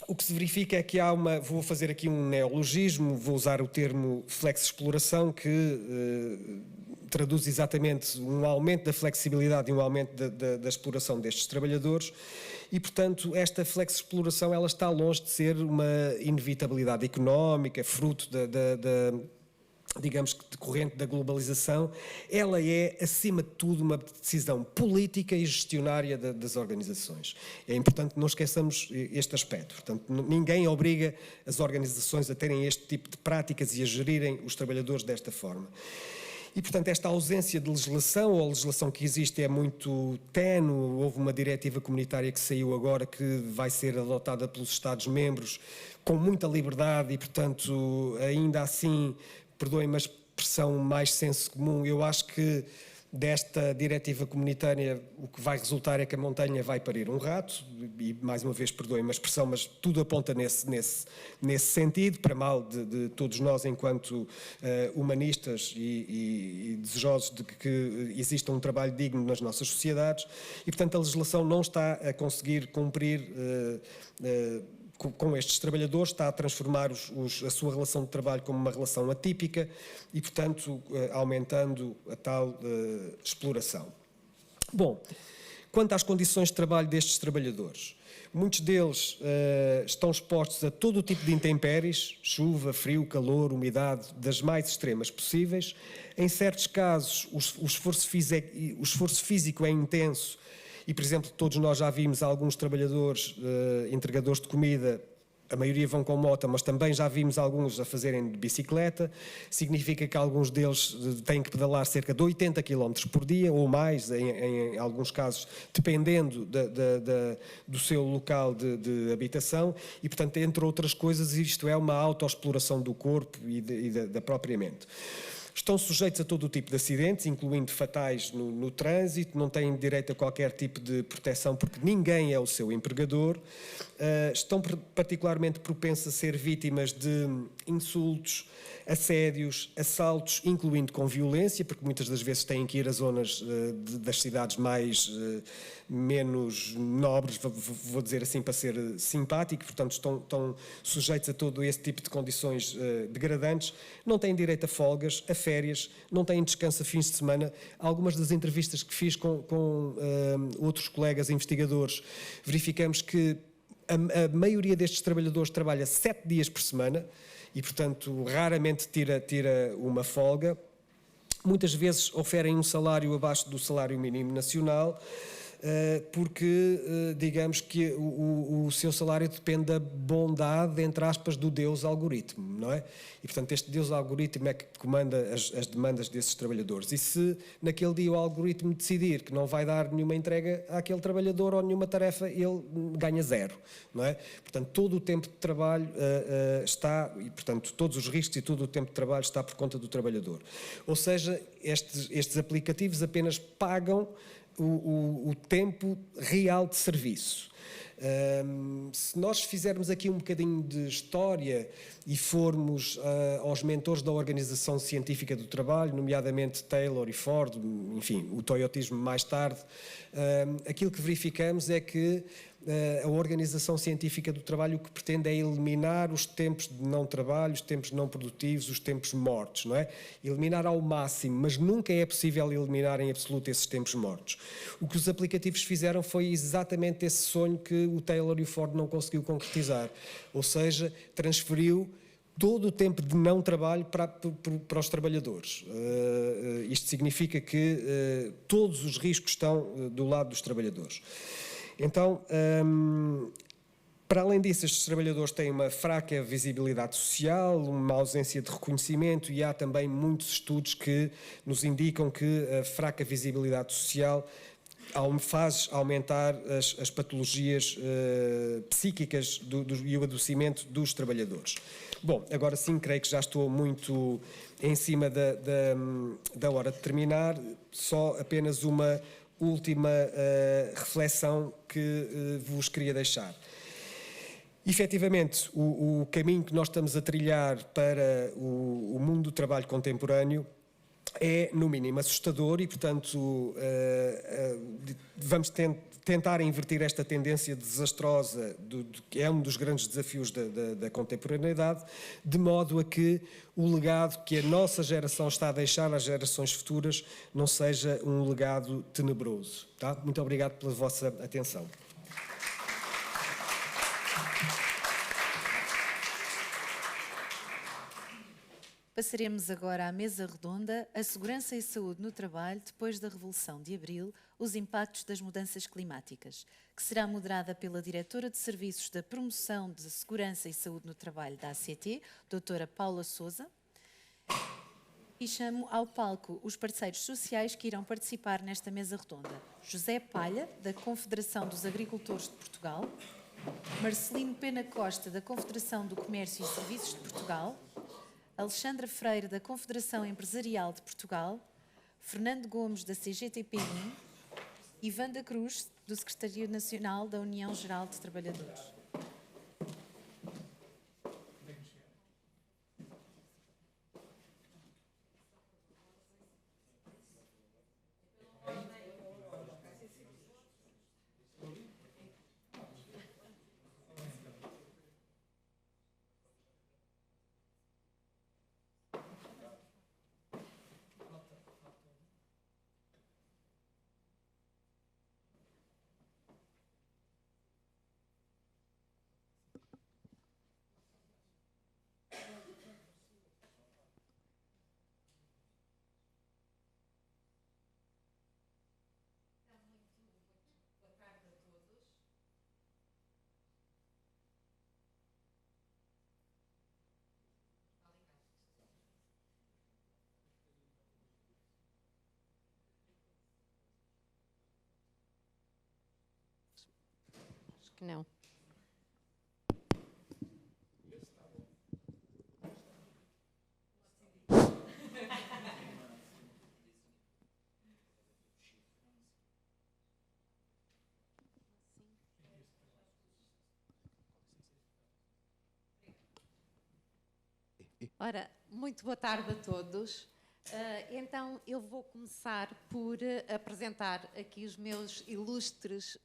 o que se verifica é que vou fazer aqui um neologismo, vou usar o termo flexexploração, que traduz exatamente um aumento da flexibilidade e um aumento da exploração destes trabalhadores e, portanto, esta flexexploração ela está longe de ser uma inevitabilidade económica, fruto digamos que decorrente da globalização. Ela é, acima de tudo, uma decisão política e gestionária das organizações. É importante que não esqueçamos este aspecto. Portanto, ninguém obriga as organizações a terem este tipo de práticas e a gerirem os trabalhadores desta forma. E, portanto, esta ausência de legislação, ou a legislação que existe é muito ténue. Houve uma diretiva comunitária que saiu agora que vai ser adotada pelos Estados-membros com muita liberdade e, portanto, ainda assim, perdoem-me a expressão mais senso comum, eu acho que desta diretiva comunitária o que vai resultar é que a montanha vai parir um rato, e mais uma vez perdoem-me a expressão, mas tudo aponta nesse sentido, para mal de todos nós enquanto humanistas e desejosos de que exista um trabalho digno nas nossas sociedades, e portanto a legislação não está a conseguir cumprir com estes trabalhadores, está a transformar a sua relação de trabalho como uma relação atípica e, portanto, aumentando a tal exploração. Bom, quanto às condições de trabalho destes trabalhadores, muitos deles estão expostos a todo o tipo de intempéries, chuva, frio, calor, umidade, das mais extremas possíveis. Em certos casos, o esforço físico é intenso. E, por exemplo, todos nós já vimos alguns trabalhadores, entregadores de comida, a maioria vão com moto, mas também já vimos alguns a fazerem de bicicleta. Significa que alguns deles têm que pedalar cerca de 80 km por dia, ou mais, em alguns casos, dependendo do seu local de habitação. E, portanto, entre outras coisas, isto é uma autoexploração do corpo e da própria mente. Estão sujeitos a todo o tipo de acidentes, incluindo fatais no trânsito, não têm direito a qualquer tipo de proteção porque ninguém é o seu empregador, estão particularmente propensos a ser vítimas de insultos, assédios, assaltos, incluindo com violência, porque muitas das vezes têm que ir a zonas das cidades menos nobres, vou dizer assim para ser simpático, portanto estão sujeitos a todo esse tipo de condições degradantes, não têm direito a folgas, a férias, não têm descanso a fins de semana. Algumas das entrevistas que fiz com outros colegas investigadores, verificamos que a maioria destes trabalhadores trabalha 7 dias por semana e, portanto, raramente tira uma folga. Muitas vezes oferem um salário abaixo do salário mínimo nacional, porque, digamos que o seu salário depende da bondade, entre aspas, do Deus algoritmo, não é? E, portanto, este Deus algoritmo é que comanda as demandas desses trabalhadores. E se naquele dia o algoritmo decidir que não vai dar nenhuma entrega àquele trabalhador ou nenhuma tarefa, ele ganha 0, não é? Portanto, todo o tempo de trabalho está, e, portanto, todos os riscos e todo o tempo de trabalho está por conta do trabalhador. Ou seja, estes aplicativos apenas pagam o tempo real de serviço. Se nós fizermos aqui um bocadinho de história e formos aos mentores da Organização Científica do Trabalho, nomeadamente Taylor e Ford, enfim, o toyotismo mais tarde, aquilo que verificamos é que a Organização Científica do Trabalho o que pretende é eliminar os tempos de não trabalho, os tempos não produtivos, os tempos mortos, não é? Eliminar ao máximo, mas nunca é possível eliminar em absoluto esses tempos mortos. O que os aplicativos fizeram foi exatamente esse sonho que o Taylor e o Ford não conseguiu concretizar, ou seja, transferiu todo o tempo de não trabalho para os trabalhadores. Isto significa que todos os riscos estão do lado dos trabalhadores. Então, para além disso, estes trabalhadores têm uma fraca visibilidade social, uma ausência de reconhecimento e há também muitos estudos que nos indicam que a fraca visibilidade social faz aumentar as patologias psíquicas e o adoecimento dos trabalhadores. Bom, agora sim, creio que já estou muito em cima da hora de terminar. Só apenas uma última reflexão que vos queria deixar. Efetivamente, o caminho que nós estamos a trilhar para o mundo do trabalho contemporâneo é, no mínimo, assustador e, portanto, vamos tentar inverter esta tendência desastrosa, que é um dos grandes desafios da contemporaneidade, de modo a que o legado que a nossa geração está a deixar às gerações futuras não seja um legado tenebroso. Tá? Muito obrigado pela vossa atenção.
Passaremos agora à mesa redonda, a segurança e saúde no trabalho depois da Revolução de Abril, os impactos das mudanças climáticas, que será moderada pela Diretora de Serviços da Promoção de Segurança e Saúde no Trabalho da ACT, doutora Paula Sousa, e chamo ao palco os parceiros sociais que irão participar nesta mesa redonda. José Palha, da Confederação dos Agricultores de Portugal, Marcelino Pena Costa, da Confederação do Comércio e Serviços de Portugal, Alexandra Freire, da Confederação Empresarial de Portugal, Fernando Gomes, da CGTP-IN e Wanda Cruz, do Secretariado Nacional da União Geral de Trabalhadores.
Acho que não. Ora, muito boa tarde a todos. Então, eu vou começar por apresentar aqui os meus ilustres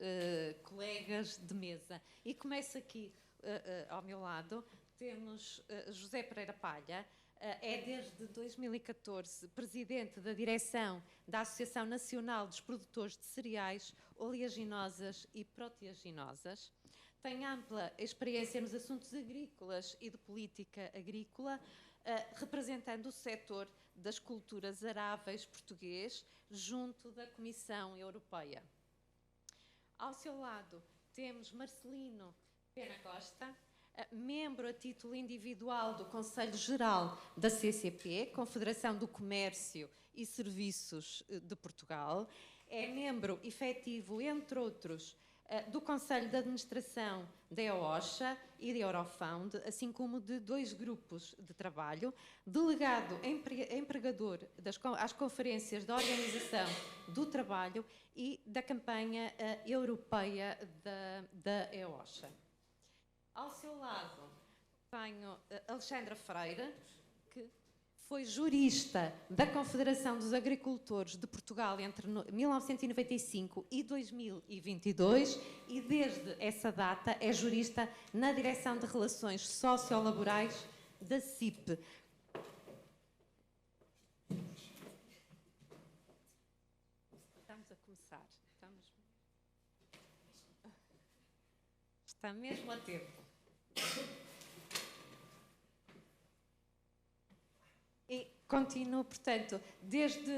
colegas de mesa. E começo aqui ao meu lado. Temos José Pereira Palha, é desde 2014 presidente da direção da Associação Nacional dos Produtores de Cereais, Oleaginosas e Proteaginosas. Tem ampla experiência nos assuntos agrícolas e de política agrícola, representando o setor das culturas aráveis português junto da Comissão Europeia. Ao seu lado temos Marcelino Pena Costa, membro a título individual do Conselho Geral da CCP, Confederação do Comércio e Serviços de Portugal. É membro efetivo, entre outros, do Conselho de Administração da EOSHA e da Eurofound, assim como de 2 grupos de trabalho, delegado empregador às conferências da Organização do Trabalho e da campanha europeia da EOSHA. Ao seu lado tenho Alexandra Freire, que Foi jurista da Confederação dos Agricultores de Portugal entre 1995 e 2022 e desde essa data é jurista na Direção de Relações Sociolaborais da CIP. Estamos a começar. Está mesmo a tempo. E continuo, portanto, desde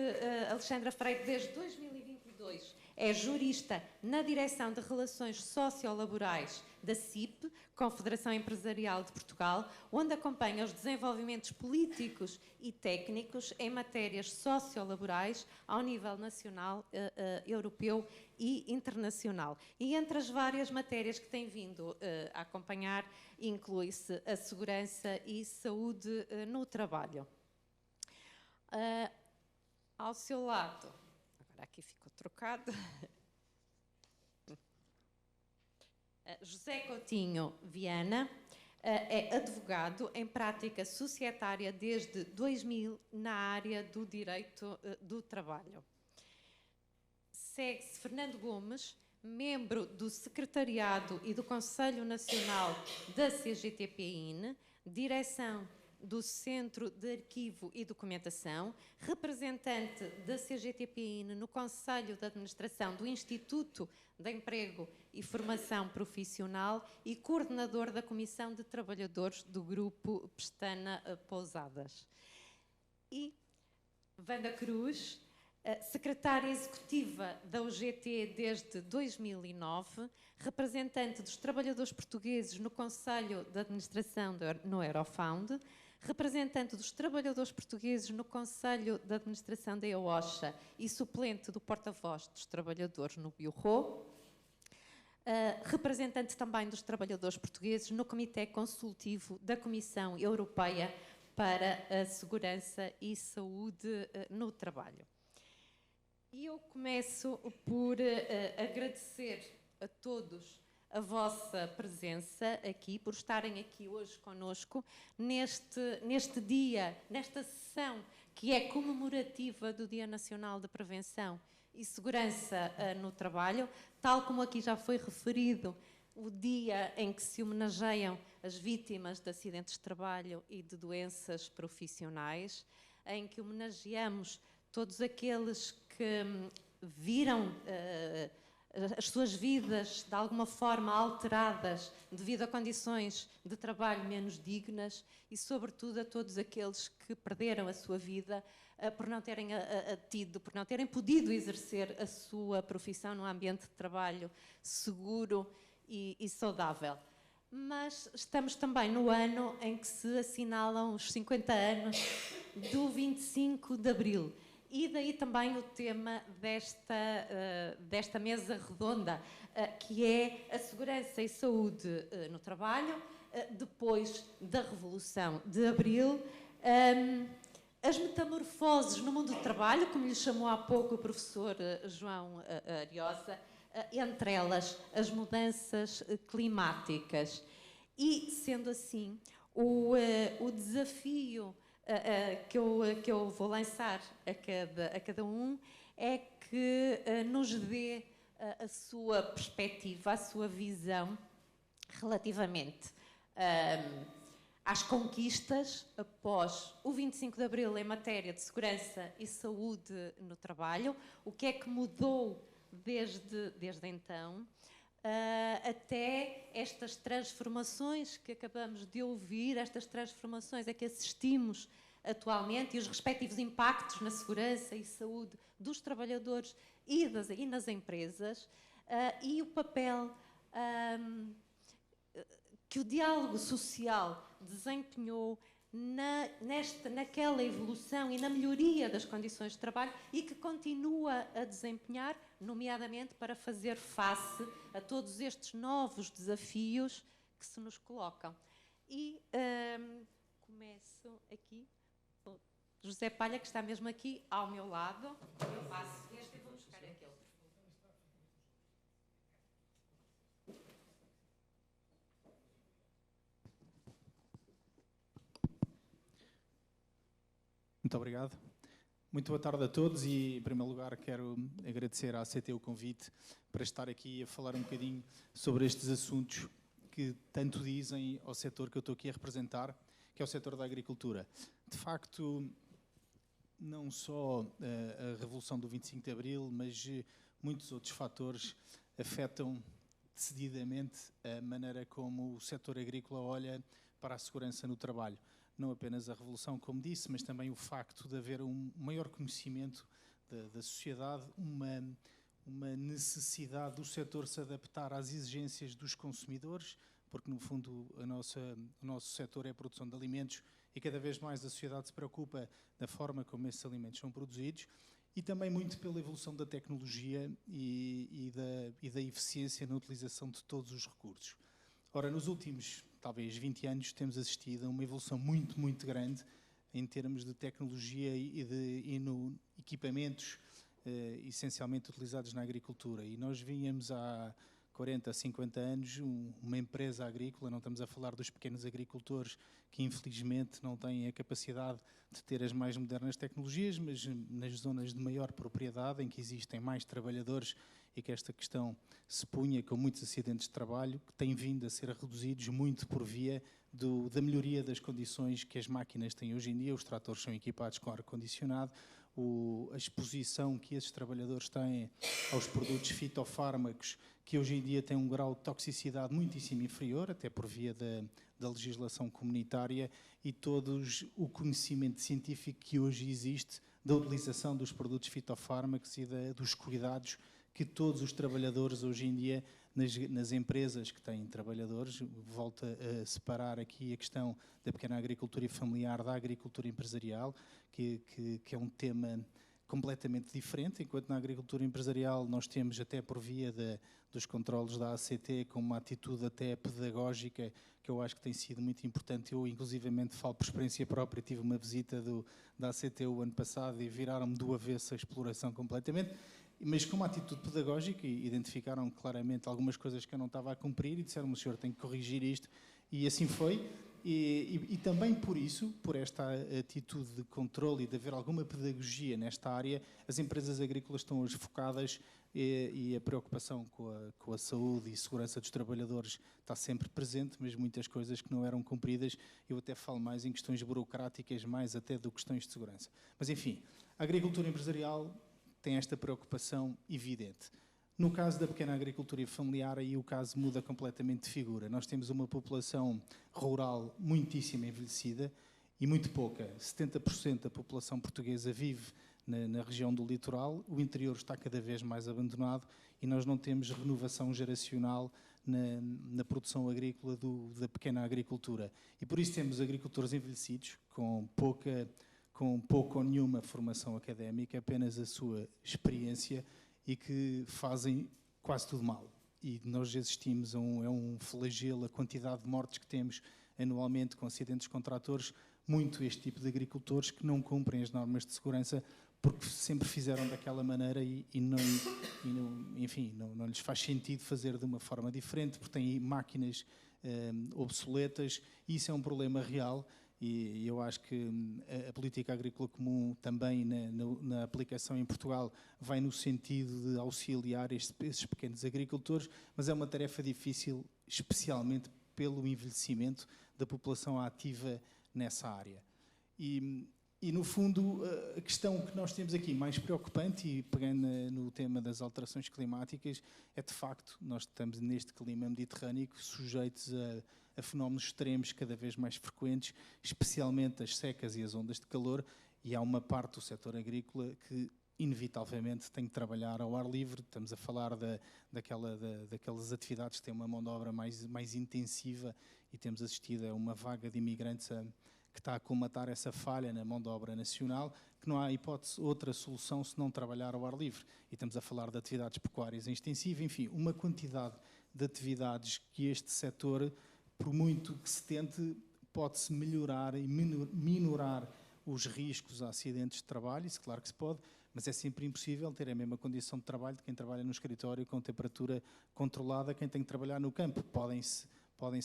Alexandra Freire, desde 2022, é jurista na Direção de Relações Sociolaborais da CIP, Confederação Empresarial de Portugal, onde acompanha os desenvolvimentos políticos e técnicos em matérias sociolaborais ao nível nacional, europeu e internacional. E entre as várias matérias que tem vindo a acompanhar, inclui-se a segurança e saúde no trabalho. Ao seu lado, agora aqui ficou trocado, José Coutinho Viana é advogado em prática societária desde 2000 na área do direito do trabalho. Segue-se Fernando Gomes, membro do Secretariado e do Conselho Nacional da CGTP-IN, direção do Centro de Arquivo e Documentação, representante da CGTP-IN no Conselho de Administração do Instituto de Emprego e Formação Profissional e coordenador da Comissão de Trabalhadores do Grupo Pestana Pousadas. E Wanda Cruz, secretária executiva da UGT desde 2009, representante dos trabalhadores portugueses no Conselho de Administração no Eurofound, representante dos trabalhadores portugueses no Conselho de Administração da EOSHA e suplente do porta-voz dos trabalhadores no Bureau, representante também dos trabalhadores portugueses no Comitê Consultivo da Comissão Europeia para a Segurança e Saúde no Trabalho. E eu começo por agradecer a todos a vossa presença aqui, por estarem aqui hoje conosco, neste dia, nesta sessão que é comemorativa do Dia Nacional de Prevenção e Segurança no Trabalho, tal como aqui já foi referido, o dia em que se homenageiam as vítimas de acidentes de trabalho e de doenças profissionais, em que homenageamos todos aqueles que viram as suas vidas de alguma forma alteradas devido a condições de trabalho menos dignas e, sobretudo, a todos aqueles que perderam a sua vida por não terem podido exercer a sua profissão num ambiente de trabalho seguro e saudável. Mas estamos também no ano em que se assinalam os 50 anos do 25 de Abril. E daí também o tema desta mesa redonda, que é a segurança e saúde no trabalho, depois da Revolução de Abril, as metamorfoses no mundo do trabalho, como lhe chamou há pouco o professor João Ariosa, entre elas as mudanças climáticas. E, sendo assim, o desafio que eu vou lançar a cada um é que nos dê a sua perspectiva, a sua visão relativamente às conquistas após o 25 de Abril em matéria de segurança e saúde no trabalho, o que é que mudou desde então, até estas transformações que acabamos de ouvir, estas transformações a que assistimos atualmente e os respectivos impactos na segurança e saúde dos trabalhadores e nas empresas, e o papel que o diálogo social desempenhou naquela evolução e na melhoria das condições de trabalho e que continua a desempenhar, nomeadamente para fazer face a todos estes novos desafios que se nos colocam. E começo aqui, o José Palha, que está mesmo aqui ao meu lado. Eu passo este e vou buscar aquele.
Muito obrigado. Muito boa tarde a todos e, em primeiro lugar, quero agradecer à ACT o convite para estar aqui a falar um bocadinho sobre estes assuntos que tanto dizem ao setor que eu estou aqui a representar, que é o setor da agricultura. De facto, não só a Revolução do 25 de Abril, mas muitos outros fatores afetam decididamente a maneira como o setor agrícola olha para a segurança no trabalho. Não apenas a Revolução, como disse, mas também o facto de haver um maior conhecimento da sociedade, uma necessidade do setor se adaptar às exigências dos consumidores, porque, no fundo, o nosso setor é a produção de alimentos e cada vez mais a sociedade se preocupa da forma como esses alimentos são produzidos, e também muito pela evolução da tecnologia e da eficiência na utilização de todos os recursos. Ora, nos últimos, talvez, 20 anos, temos assistido a uma evolução muito, muito grande em termos de tecnologia e no equipamentos essencialmente utilizados na agricultura. E nós vínhamos há 40, 50 anos uma empresa agrícola, não estamos a falar dos pequenos agricultores que infelizmente não têm a capacidade de ter as mais modernas tecnologias, mas nas zonas de maior propriedade, em que existem mais trabalhadores e que esta questão se punha com muitos acidentes de trabalho, que têm vindo a ser reduzidos muito por via da melhoria das condições que as máquinas têm hoje em dia. Os tratores são equipados com ar-condicionado, a exposição que esses trabalhadores têm aos produtos fitofármacos, que hoje em dia têm um grau de toxicidade muitíssimo inferior, até por via da legislação comunitária, e todos o conhecimento científico que hoje existe da utilização dos produtos fitofármacos e dos cuidados que todos os trabalhadores hoje em dia, nas empresas que têm trabalhadores, volta a separar aqui a questão da pequena agricultura e familiar da agricultura empresarial, que é um tema completamente diferente, enquanto na agricultura empresarial nós temos, até por via dos controlos da ACT, com uma atitude até pedagógica, que eu acho que tem sido muito importante. Eu, inclusivamente, falo por experiência própria, tive uma visita da ACT o ano passado e viraram-me do avesso a exploração completamente, mas com uma atitude pedagógica, e identificaram claramente algumas coisas que eu não estava a cumprir e disseram-me: o senhor tem que corrigir isto, e assim foi. E também por isso, por esta atitude de controle e de haver alguma pedagogia nesta área, as empresas agrícolas estão hoje focadas e a preocupação com a saúde e segurança dos trabalhadores está sempre presente, mas muitas coisas que não eram cumpridas, eu até falo mais em questões burocráticas, mais até do que questões de segurança. Mas enfim, a agricultura empresarial tem esta preocupação evidente. No caso da pequena agricultura familiar, aí o caso muda completamente de figura. Nós temos uma população rural muitíssimo envelhecida e muito pouca. 70% da população portuguesa vive na região do litoral, o interior está cada vez mais abandonado e nós não temos renovação geracional na produção agrícola da pequena agricultura. E por isso temos agricultores envelhecidos com pouca ou nenhuma formação académica, apenas a sua experiência, e que fazem quase tudo mal. E nós assistimos a um flagelo, a quantidade de mortes que temos anualmente com acidentes com tratores, muito este tipo de agricultores que não cumprem as normas de segurança porque sempre fizeram daquela maneira enfim, não lhes faz sentido fazer de uma forma diferente, porque têm máquinas obsoletas, e isso é um problema real. E eu acho que a política agrícola comum também na aplicação em Portugal vai no sentido de auxiliar esses pequenos agricultores, mas é uma tarefa difícil, especialmente pelo envelhecimento da população ativa nessa área. E no fundo, a questão que nós temos aqui mais preocupante, e pegando no tema das alterações climáticas, é de facto, nós estamos neste clima mediterrâneo sujeitos a fenómenos extremos cada vez mais frequentes, especialmente as secas e as ondas de calor, e há uma parte do setor agrícola que inevitavelmente tem que trabalhar ao ar livre. Estamos a falar daquelas atividades que têm uma mão de obra mais intensiva, e temos assistido a uma vaga de imigrantes que está a colmatar essa falha na mão de obra nacional, que não há hipótese, outra solução se não trabalhar ao ar livre. E estamos a falar de atividades pecuárias em extensivo, enfim, uma quantidade de atividades que este setor, por muito que se tente, pode-se melhorar e minorar os riscos a acidentes de trabalho. Isso claro que se pode, mas é sempre impossível ter a mesma condição de trabalho de quem trabalha no escritório com temperatura controlada, quem tem que trabalhar no campo. Podem-se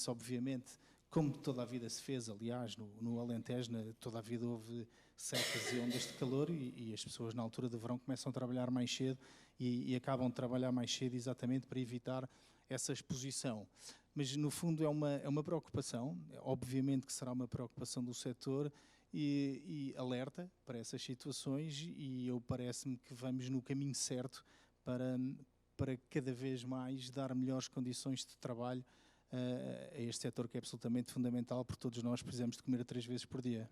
obviamente, como toda a vida se fez, aliás, no Alentejo, toda a vida houve secas e ondas de calor e as pessoas na altura do verão começam a trabalhar mais cedo e acabam de trabalhar mais cedo exatamente para evitar essa exposição. Mas no fundo é uma preocupação, obviamente que será uma preocupação do setor e alerta para essas situações e parece-me que vamos no caminho certo para cada vez mais dar melhores condições de trabalho a este setor que é absolutamente fundamental, porque todos nós precisamos de comer 3 vezes por dia.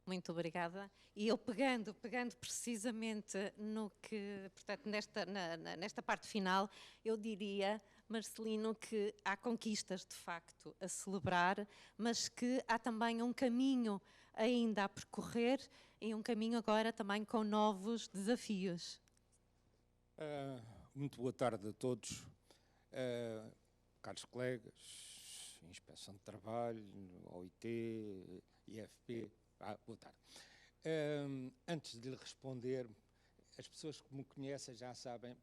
Muito obrigada. E eu pegando precisamente no que, portanto, nesta parte final, eu diria, Marcelino, que há conquistas de facto a celebrar, mas que há também um caminho ainda a percorrer e um caminho agora também com novos desafios.
Muito boa tarde a todos, caros colegas, Inspeção de Trabalho, OIT, IFP. Boa tarde. Antes de lhe responder, as pessoas que me conhecem já sabem,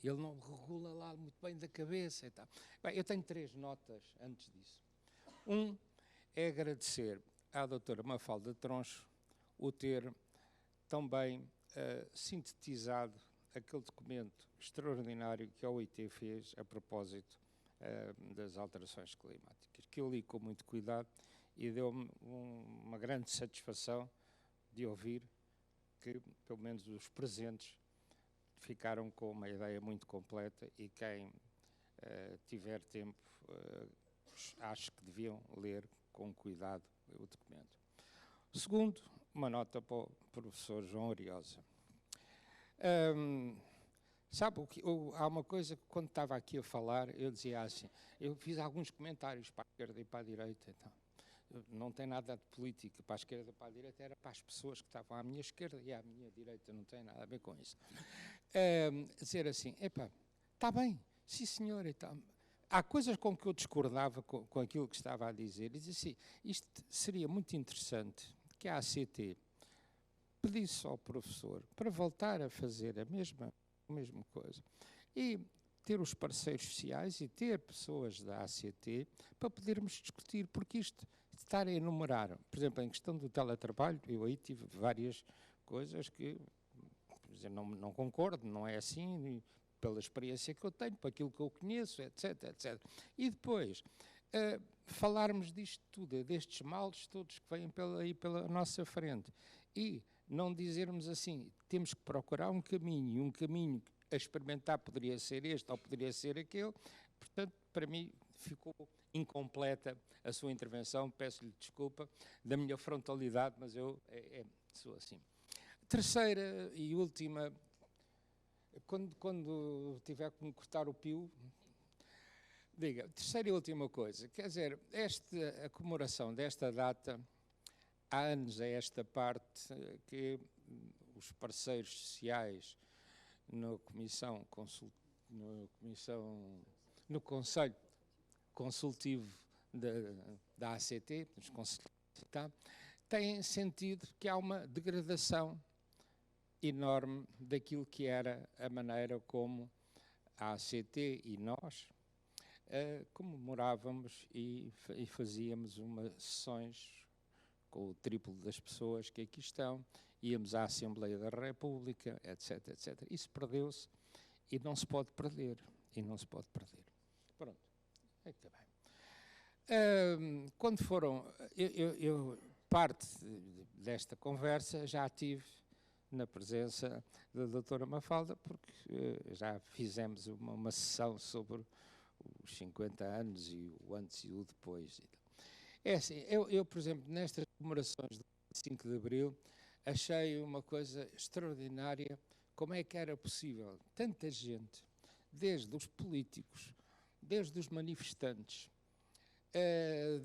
ele não regula lá muito bem da cabeça e tal. Bem, eu tenho 3 notas antes disso. É agradecer à doutora Mafalda Troncho o ter também sintetizado aquele documento extraordinário que a OIT fez a propósito das alterações climáticas, que eu li com muito cuidado e deu-me uma grande satisfação de ouvir que, pelo menos, os presentes ficaram com uma ideia muito completa e quem tiver tempo, acho que deviam ler com cuidado o documento. Segundo, uma nota para o professor João Ariosa. Sabe, há uma coisa que quando estava aqui a falar, eu dizia assim, eu fiz alguns comentários para a esquerda e para a direita, então, não tem nada de política, para a esquerda e para a direita, era para as pessoas que estavam à minha esquerda e à minha direita, não tem nada a ver com isso. Dizer assim, está bem, sim senhor, então, há coisas com que eu discordava com aquilo que estava a dizer, e dizia assim, isto seria muito interessante que a ACT pedisse ao professor para voltar a fazer a mesma coisa e ter os parceiros sociais e ter pessoas da ACT para podermos discutir, porque isto estar a enumerar, por exemplo, em questão do teletrabalho, eu aí tive várias coisas que por exemplo, não concordo, não é assim, pela experiência que eu tenho, para aquilo que eu conheço, etc, etc. E depois, falarmos disto tudo, destes males todos que vêm pela nossa frente, e não dizermos assim, temos que procurar um caminho a experimentar poderia ser este ou poderia ser aquele, portanto, para mim ficou incompleta a sua intervenção, peço-lhe desculpa da minha frontalidade, mas eu sou assim. Terceira e última, quando tiver que me cortar o pio, diga, terceira e última coisa, quer dizer, a comemoração desta data, há anos a esta parte que os parceiros sociais no Conselho Consultivo da ACT, têm sentido que há uma degradação enorme daquilo que era a maneira como a ACT e nós comemorávamos e fazíamos umas sessões com o triplo das pessoas que aqui estão, íamos à Assembleia da República, etc, etc. Isso perdeu-se e não se pode perder, Pronto, está bem. Quando foram, parte desta conversa já tive na presença da doutora Mafalda, porque já fizemos uma sessão sobre os 50 anos e o antes e o depois. É assim, eu, por exemplo, nestas comemorações do 25 de Abril, achei uma coisa extraordinária, como é que era possível tanta gente, desde os políticos, desde os manifestantes,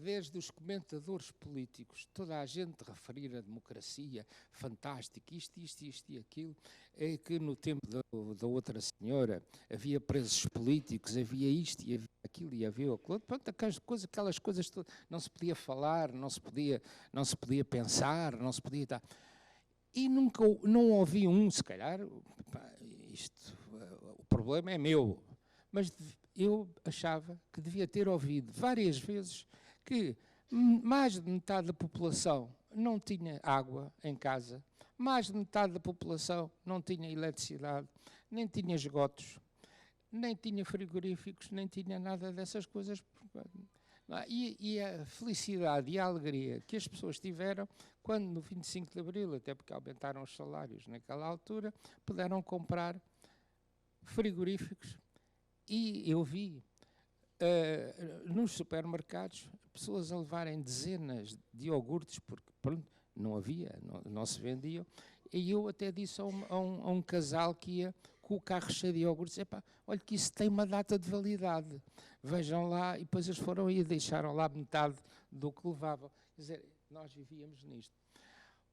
desde os comentadores políticos, toda a gente referir a democracia, fantástico, isto e aquilo, é que no tempo da outra senhora havia presos políticos, havia isto e havia aquilo e havia aquilo, pronto, aquelas coisas não se podia falar, não se podia pensar, não se podia dar. E não ouvi se calhar, o problema é meu, mas eu achava que devia ter ouvido várias vezes que mais de metade da população não tinha água em casa, mais de metade da população não tinha eletricidade, nem tinha esgotos, nem tinha frigoríficos, nem tinha nada dessas coisas. E a felicidade e a alegria que as pessoas tiveram quando, no 25 de Abril, até porque aumentaram os salários naquela altura, puderam comprar frigoríficos. E eu vi nos supermercados pessoas a levarem dezenas de iogurtes, porque pronto, não havia, não se vendiam. E eu até disse a um casal que ia com o carro cheio de iogurtes: epá, olha que isso tem uma data de validade, vejam lá. E depois eles foram e deixaram lá metade do que levavam. Quer dizer, nós vivíamos nisto.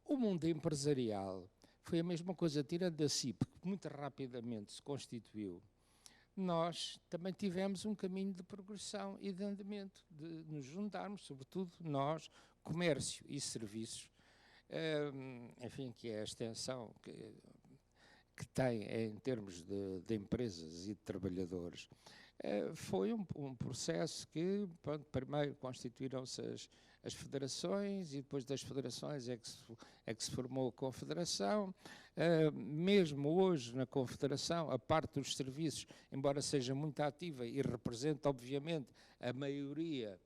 O mundo empresarial foi a mesma coisa, tirando da CIP, que muito rapidamente se constituiu. Nós também tivemos um caminho de progressão e de andamento, de nos juntarmos, sobretudo nós, comércio e serviços, enfim, que é a extensão que tem em termos de empresas e de trabalhadores. Foi um processo que, pronto, primeiro constituíram-se as federações, e depois das federações é que se formou a confederação. Mesmo hoje na confederação, a parte dos serviços, embora seja muito ativa e representa obviamente a maioria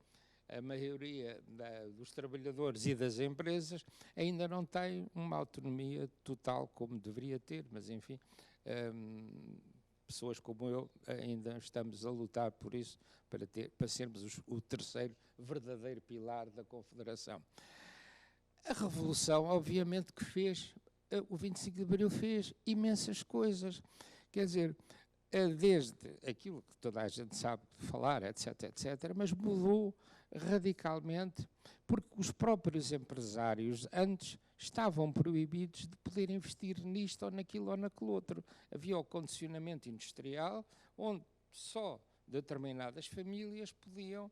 dos trabalhadores e das empresas, ainda não tem uma autonomia total como deveria ter, mas enfim, pessoas como eu ainda estamos a lutar por isso, para sermos o terceiro verdadeiro pilar da Confederação. A Revolução, obviamente, que fez, o 25 de Abril fez imensas coisas, quer dizer, desde aquilo que toda a gente sabe falar, etc., etc., mas mudou radicalmente, porque os próprios empresários antes estavam proibidos de poder investir nisto ou naquilo ou naquele outro. Havia o condicionamento industrial, onde só determinadas famílias podiam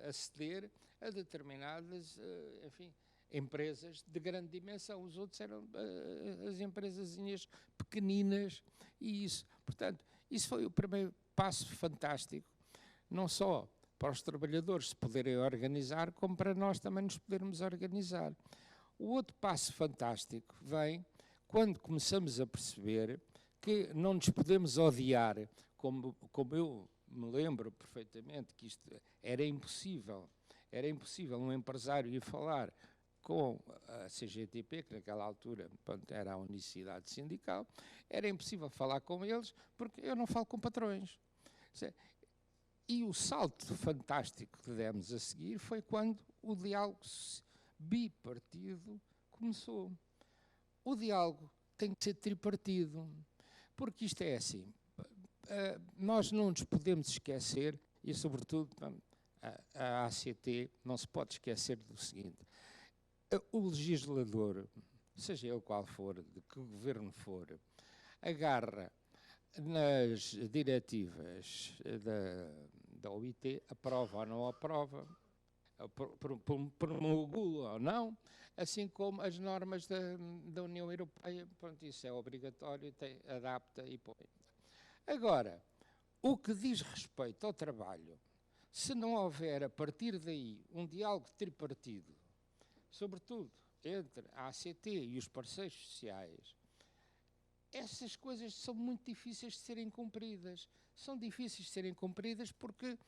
aceder a determinadas, enfim, empresas de grande dimensão. Os outros eram as empresazinhas pequeninas e isso. Portanto, isso foi o primeiro passo fantástico, não só para os trabalhadores se poderem organizar, como para nós também nos podermos organizar. O outro passo fantástico vem quando começamos a perceber que não nos podemos odiar, como eu me lembro perfeitamente que isto era impossível um empresário ir falar com a CGTP, que naquela altura, pronto, era a unicidade sindical, era impossível falar com eles, porque eu não falo com patrões. E o salto fantástico que demos a seguir foi quando o diálogo bipartido começou. O diálogo tem que ser tripartido, porque isto é assim, nós não nos podemos esquecer, e sobretudo a ACT não se pode esquecer do seguinte: o legislador, seja ele qual for, de que governo for, agarra nas diretivas da OIT, aprova ou não aprova, promulgula ou não, assim como as normas da União Europeia, pronto, isso é obrigatório, adapta e põe. Agora, o que diz respeito ao trabalho, se não houver a partir daí um diálogo tripartido, sobretudo entre a ACT e os parceiros sociais, essas coisas são muito difíceis de serem cumpridas. São difíceis de serem cumpridas porque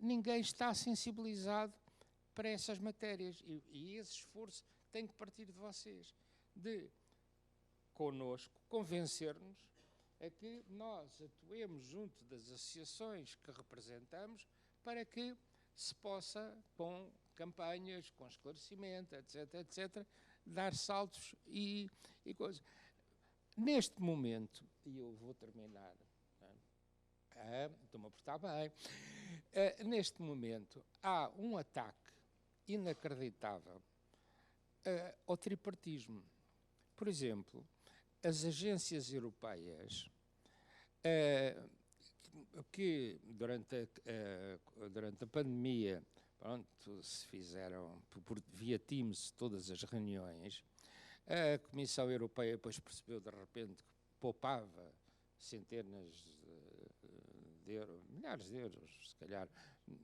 ninguém está sensibilizado para essas matérias. E esse esforço tem que partir de vocês, de connosco convencer-nos a que nós atuemos junto das associações que representamos para que se possa, com campanhas, com esclarecimento, etc., etc., dar saltos e coisas. Neste momento, e eu vou terminar, estou-me a portar bem, neste momento há um ataque inacreditável ao tripartismo. Por exemplo, as agências europeias que durante a pandemia, pronto, se fizeram via Teams todas as reuniões. A Comissão Europeia depois percebeu de repente que poupava centenas de euros, milhares de euros, se calhar,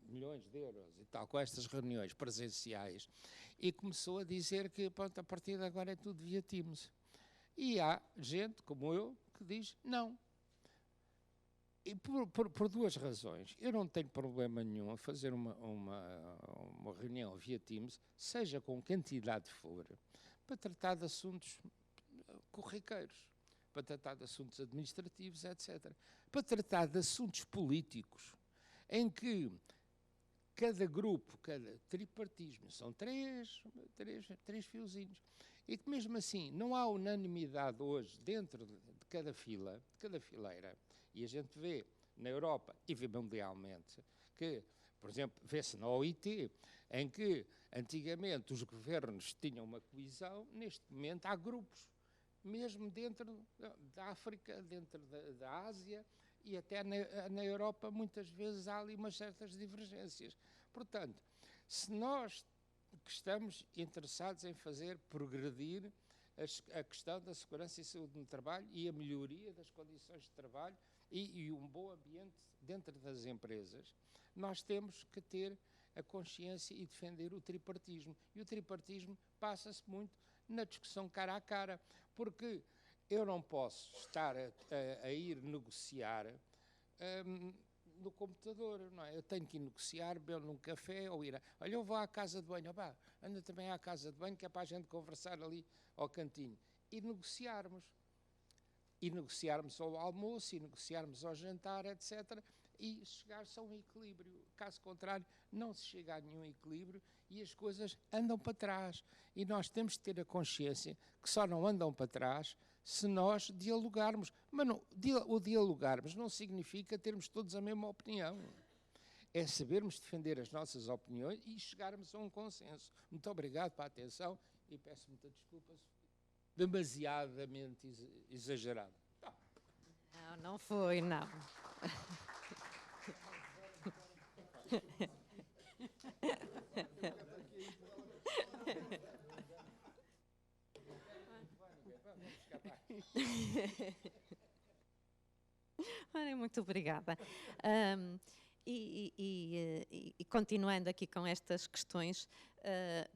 milhões de euros e tal, com estas reuniões presenciais, e começou a dizer que, pronto, a partir de agora é tudo via Teams. E há gente, como eu, que diz não. E por duas razões. Eu não tenho problema nenhum a fazer uma reunião via Teams, seja com quantidade for, para tratar de assuntos corriqueiros, para tratar de assuntos administrativos, etc. Para tratar de assuntos políticos, em que cada grupo, cada tripartismo, são três fiozinhos, e que mesmo assim não há unanimidade hoje dentro de cada fila, de cada fileira, e a gente vê na Europa e vê mundialmente que, por exemplo, vê-se na OIT, em que antigamente os governos tinham uma coesão, neste momento há grupos, mesmo dentro da África, dentro da Ásia e até na Europa, muitas vezes há ali umas certas divergências. Portanto, se nós que estamos interessados em fazer progredir a questão da segurança e saúde no trabalho e a melhoria das condições de trabalho e um bom ambiente dentro das empresas, nós temos que ter a consciência e defender o tripartismo. E o tripartismo passa-se muito na discussão cara a cara, porque eu não posso estar a ir negociar no computador, não é? Eu tenho que ir negociar, beber num café ou ir olha, eu vou à casa de banho, anda também à casa de banho, que é para a gente conversar ali ao cantinho. E negociarmos ao almoço, e negociarmos ao jantar, etc., e chegar-se a um equilíbrio. Caso contrário, não se chega a nenhum equilíbrio e as coisas andam para trás. E nós temos de ter a consciência que só não andam para trás se nós dialogarmos. Mas não, o dialogarmos não significa termos todos a mesma opinião. É sabermos defender as nossas opiniões e chegarmos a um consenso. Muito obrigado pela atenção e peço muita desculpa se fui demasiadamente exagerado.
Não foi, não. Muito obrigada. E continuando aqui com estas questões,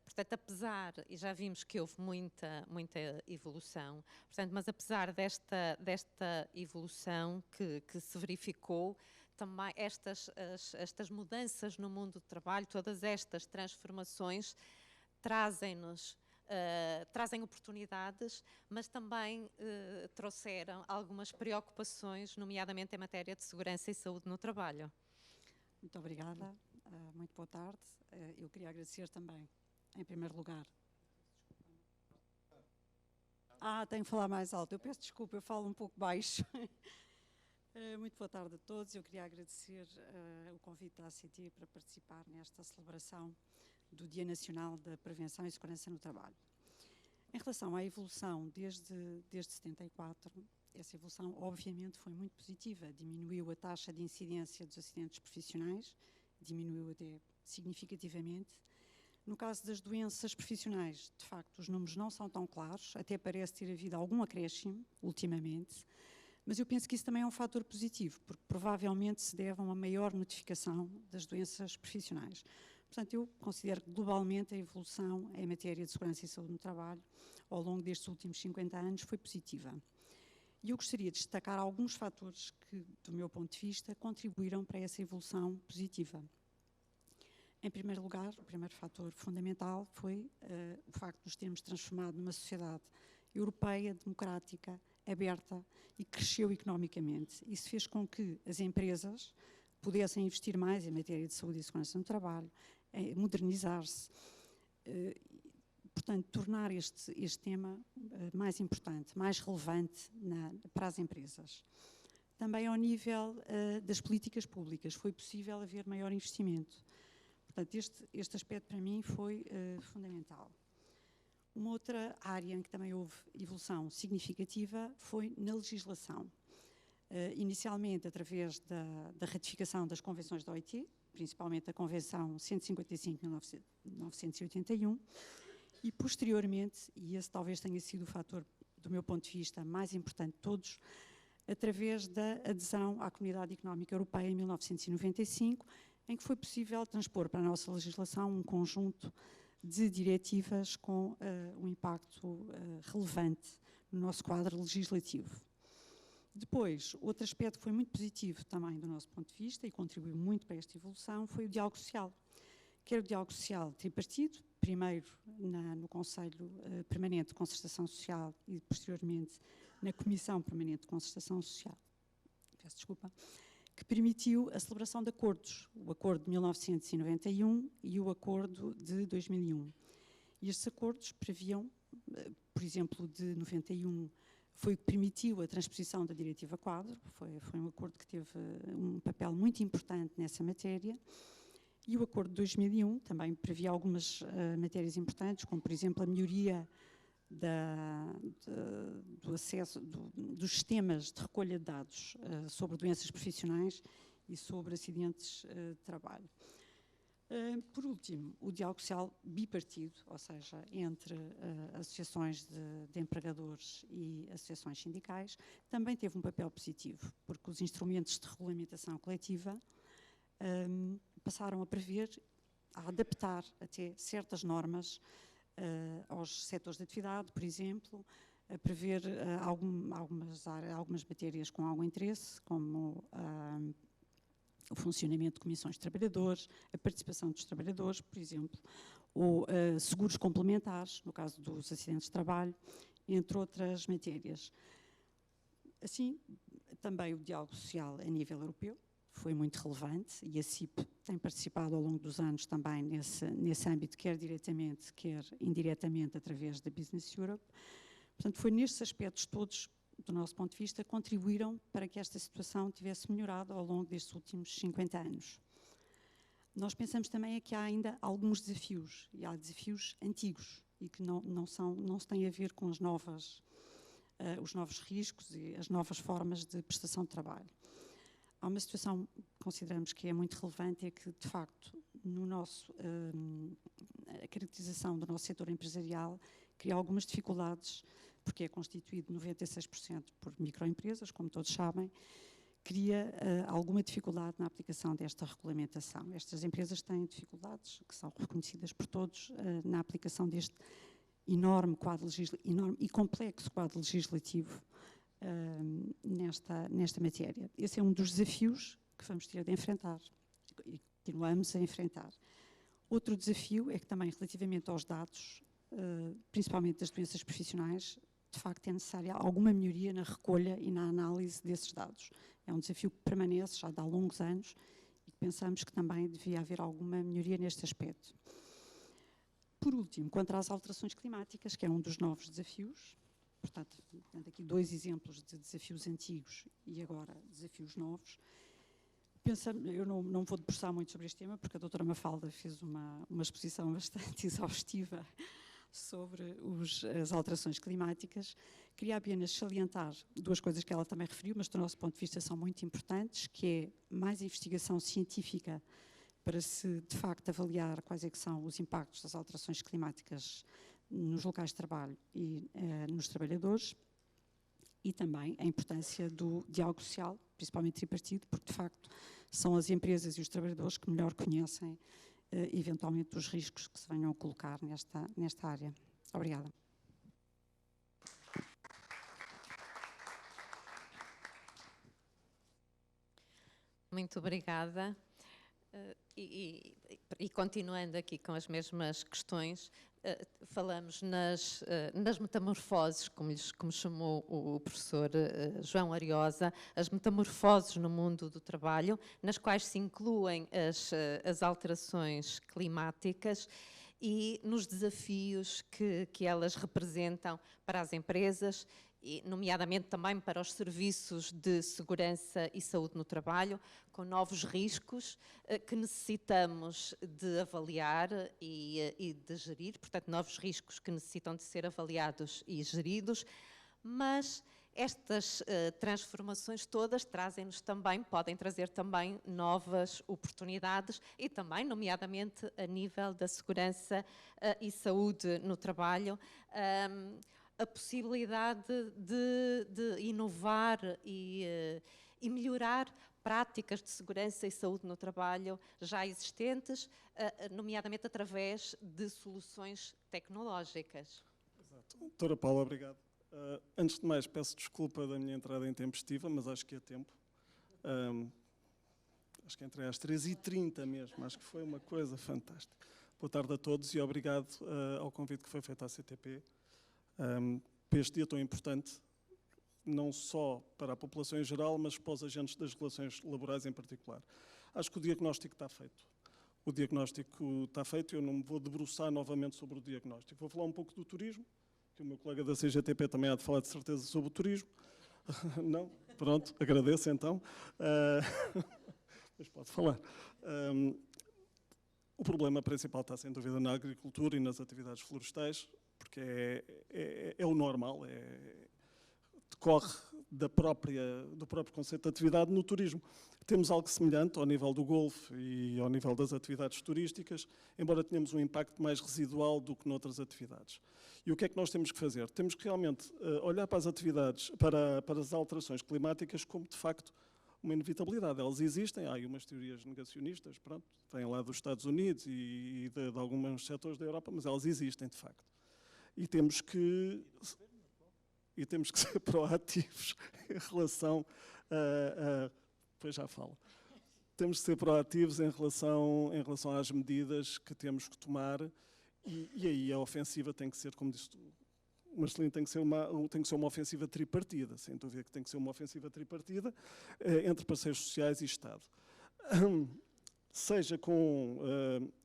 portanto, apesar, e já vimos que houve muita evolução, portanto, mas apesar desta evolução que se verificou, também estas mudanças no mundo do trabalho, todas estas transformações trazem oportunidades, mas também trouxeram algumas preocupações, nomeadamente em matéria de segurança e saúde no trabalho.
Muito obrigada, muito boa tarde. Eu queria agradecer também, em primeiro lugar. Tenho que falar mais alto, eu peço desculpa, eu falo um pouco baixo. Muito boa tarde a todos, eu queria agradecer o convite da ACT para participar nesta celebração do Dia Nacional da Prevenção e Segurança no Trabalho. Em relação à evolução desde 74, essa evolução obviamente foi muito positiva, diminuiu a taxa de incidência dos acidentes profissionais, diminuiu até significativamente. No caso das doenças profissionais, de facto, os números não são tão claros, até parece ter havido algum acréscimo ultimamente, mas eu penso que isso também é um fator positivo, porque provavelmente se deve a uma maior notificação das doenças profissionais. Portanto, eu considero que globalmente a evolução em matéria de segurança e saúde no trabalho ao longo destes últimos 50 anos foi positiva. E eu gostaria de destacar alguns fatores que, do meu ponto de vista, contribuíram para essa evolução positiva. Em primeiro lugar, o primeiro fator fundamental foi o facto de nos termos transformado numa sociedade europeia, democrática, aberta e que cresceu economicamente. Isso fez com que as empresas pudessem investir mais em matéria de saúde e segurança no trabalho, modernizar-se, portanto, tornar este tema mais importante, mais relevante para as empresas. Também ao nível das políticas públicas foi possível haver maior investimento. Portanto, este aspecto para mim foi fundamental. Uma outra área em que também houve evolução significativa foi na legislação. Inicialmente através da ratificação das convenções da OIT, principalmente a Convenção 155 de 1981, e posteriormente, e esse talvez tenha sido o fator, do meu ponto de vista, mais importante de todos, através da adesão à Comunidade Económica Europeia em 1995, em que foi possível transpor para a nossa legislação um conjunto de diretivas com um impacto relevante no nosso quadro legislativo. Depois, outro aspecto que foi muito positivo também do nosso ponto de vista e contribuiu muito para esta evolução foi o diálogo social. Quer o diálogo social tripartido, primeiro no Conselho Permanente de Concertação Social e posteriormente na Comissão Permanente de Concertação Social, peço desculpa, que permitiu a celebração de acordos, o Acordo de 1991 e o Acordo de 2001. E estes acordos previam, por exemplo, de 91, foi o que permitiu a transposição da Diretiva Quadro, foi um acordo que teve um papel muito importante nessa matéria, e o Acordo de 2001 também previa algumas matérias importantes, como, por exemplo, a melhoria do acesso dos sistemas de recolha de dados sobre doenças profissionais e sobre acidentes de trabalho. Por último, o diálogo social bipartido, ou seja, entre associações de empregadores e associações sindicais, também teve um papel positivo, porque os instrumentos de regulamentação coletiva passaram a prever, a adaptar até certas normas aos setores de atividade, por exemplo, a prever algumas matérias com algum interesse, como o funcionamento de comissões de trabalhadores, a participação dos trabalhadores, por exemplo, ou seguros complementares, no caso dos acidentes de trabalho, entre outras matérias. Assim, também o diálogo social a nível europeu foi muito relevante e a CIP tem participado ao longo dos anos também nesse âmbito, quer diretamente, quer indiretamente, através da Business Europe. Portanto, foi nestes aspectos todos, do nosso ponto de vista, contribuíram para que esta situação tivesse melhorado ao longo destes últimos 50 anos. Nós pensamos também que há ainda alguns desafios, e há desafios antigos, e que não se têm a ver com os novos riscos e as novas formas de prestação de trabalho. Há uma situação que consideramos que é muito relevante, é que, de facto, a caracterização do nosso setor empresarial cria algumas dificuldades, porque é constituído 96% por microempresas, como todos sabem, cria alguma dificuldade na aplicação desta regulamentação. Estas empresas têm dificuldades, que são reconhecidas por todos, na aplicação deste enorme e complexo quadro legislativo nesta matéria. Esse é um dos desafios que vamos ter de enfrentar e continuamos a enfrentar. Outro desafio é que também, relativamente aos dados, principalmente das doenças profissionais, de facto é necessária alguma melhoria na recolha e na análise desses dados. É um desafio que permanece já de há longos anos e pensamos que também devia haver alguma melhoria neste aspecto. Por último, quanto às alterações climáticas, que é um dos novos desafios, portanto, dando aqui dois exemplos de desafios antigos e agora desafios novos, eu não vou debruçar muito sobre este tema, porque a doutora Mafalda fez uma exposição bastante exaustiva sobre as alterações climáticas. Queria apenas salientar duas coisas que ela também referiu, mas do nosso ponto de vista são muito importantes, que é mais investigação científica para se, de facto, avaliar quais é que são os impactos das alterações climáticas nos locais de trabalho e nos trabalhadores, e também a importância do diálogo social, principalmente tripartido, porque, de facto, são as empresas e os trabalhadores que melhor conhecem eventualmente os riscos que se venham a colocar nesta área. Obrigada.
Muito obrigada. E continuando aqui com as mesmas questões, falamos nas metamorfoses, como chamou o professor João Ariosa, as metamorfoses no mundo do trabalho, nas quais se incluem as alterações climáticas e nos desafios que elas representam para as empresas, e nomeadamente também para os serviços de segurança e saúde no trabalho, com novos riscos que necessitamos de avaliar e de gerir, portanto, novos riscos que necessitam de ser avaliados e geridos, mas estas transformações todas trazem-nos também, podem trazer também novas oportunidades e também, nomeadamente, a nível da segurança e saúde no trabalho, a possibilidade de inovar e melhorar práticas de segurança e saúde no trabalho já existentes, nomeadamente através de soluções tecnológicas.
Exato. Doutora Paula, obrigado. Antes de mais, peço desculpa da minha entrada intempestiva, mas acho que é tempo. Acho que entrei às 3h30 mesmo, acho que foi uma coisa fantástica. Boa tarde a todos e obrigado ao convite que foi feito à CTP para este dia tão importante, não só para a população em geral, mas para os agentes das relações laborais em particular. Acho que o diagnóstico está feito. O diagnóstico está feito e eu não me vou debruçar novamente sobre o diagnóstico. Vou falar um pouco do turismo, que o meu colega da CGTP também há de falar de certeza sobre o turismo. Não? Pronto, agradeço então. Mas pode falar. O problema principal está, sem dúvida, na agricultura e nas atividades florestais, porque é o normal, decorre do próprio conceito de atividade no turismo. Temos algo semelhante ao nível do golfe e ao nível das atividades turísticas, embora tenhamos um impacto mais residual do que noutras atividades. E o que é que nós temos que fazer? Temos que realmente olhar para as atividades, para as alterações climáticas como, de facto, uma inevitabilidade. Elas existem, há aí umas teorias negacionistas, pronto, vêm lá dos Estados Unidos e de alguns setores da Europa, mas elas existem, de facto. E temos que ser proativos em relação Depois já falo. Temos que ser proativos em relação às medidas que temos que tomar e aí a ofensiva tem que ser, como disse o Marcelino, tem que ser uma ofensiva tripartida, sem dúvida que tem que ser uma ofensiva tripartida entre parceiros sociais e Estado. Seja com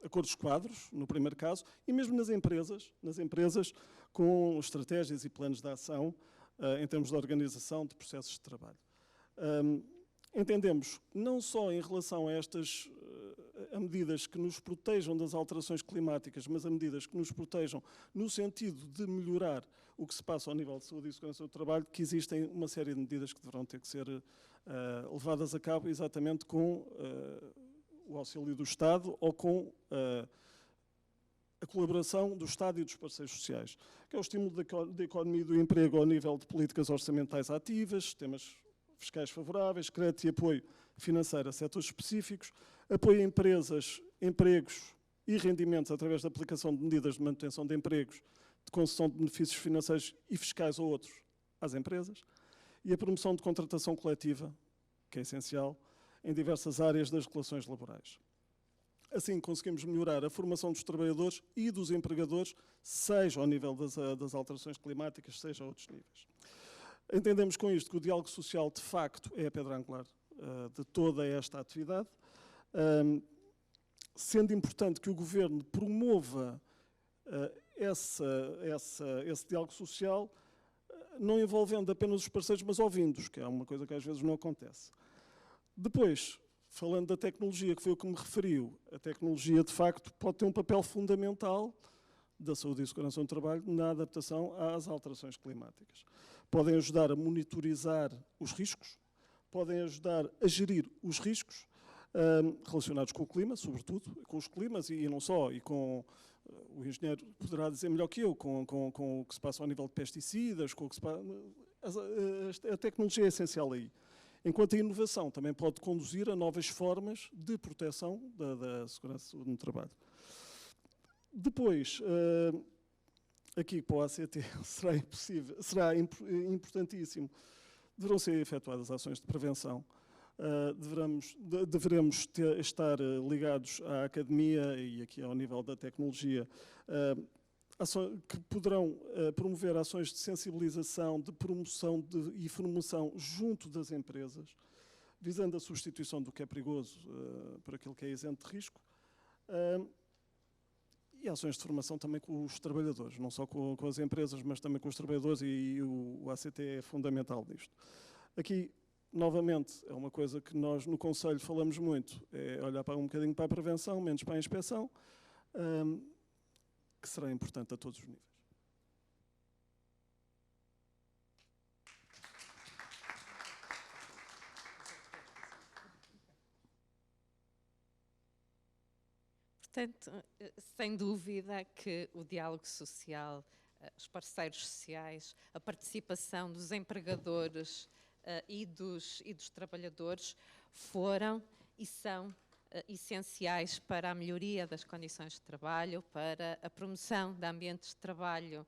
acordos quadros, no primeiro caso, e mesmo nas empresas com estratégias e planos de ação em termos de organização de processos de trabalho. Entendemos, não só em relação a medidas que nos protejam das alterações climáticas, mas a medidas que nos protejam no sentido de melhorar o que se passa ao nível de saúde e segurança do trabalho, que existem uma série de medidas que deverão ter que ser levadas a cabo exatamente com o auxílio do Estado ou com a colaboração do Estado e dos parceiros sociais, que é o estímulo da economia e do emprego ao nível de políticas orçamentais ativas, sistemas fiscais favoráveis, crédito e apoio financeiro a setores específicos, apoio a empresas, empregos e rendimentos através da aplicação de medidas de manutenção de empregos, de concessão de benefícios financeiros e fiscais ou outros às empresas, e a promoção de contratação coletiva, que é essencial, em diversas áreas das relações laborais. Assim, conseguimos melhorar a formação dos trabalhadores e dos empregadores, seja ao nível das alterações climáticas, seja a outros níveis. Entendemos com isto que o diálogo social, de facto, é a pedra angular de toda esta atividade, sendo importante que o Governo promova esse diálogo social, não envolvendo apenas os parceiros, mas ouvindo-os, que é uma coisa que às vezes não acontece. Depois, falando da tecnologia, que foi o que me referiu, a tecnologia, de facto, pode ter um papel fundamental da saúde e segurança no trabalho na adaptação às alterações climáticas. Podem ajudar a monitorizar os riscos, podem ajudar a gerir os riscos relacionados com o clima, sobretudo, com os climas e não só, e com, o engenheiro poderá dizer melhor que eu, com o que se passa ao nível de pesticidas, com o que se passa, a tecnologia é essencial aí. Enquanto a inovação também pode conduzir a novas formas de proteção da segurança no trabalho. Depois, aqui para o ACT será importantíssimo, deverão ser efetuadas ações de prevenção, deveremos estar ligados à academia e aqui ao nível da tecnologia, que poderão promover ações de sensibilização, de promoção e formação junto das empresas, visando a substituição do que é perigoso por aquilo que é isento de risco, e ações de formação também com os trabalhadores, não só com as empresas, mas também com os trabalhadores, e o ACT é fundamental nisto. Aqui, novamente, é uma coisa que nós no Conselho falamos muito, é olhar um bocadinho para a prevenção, menos para a inspeção, que será importante a todos os níveis.
Portanto, sem dúvida que o diálogo social, os parceiros sociais, a participação dos empregadores e dos trabalhadores foram e são essenciais para a melhoria das condições de trabalho, para a promoção de ambientes de trabalho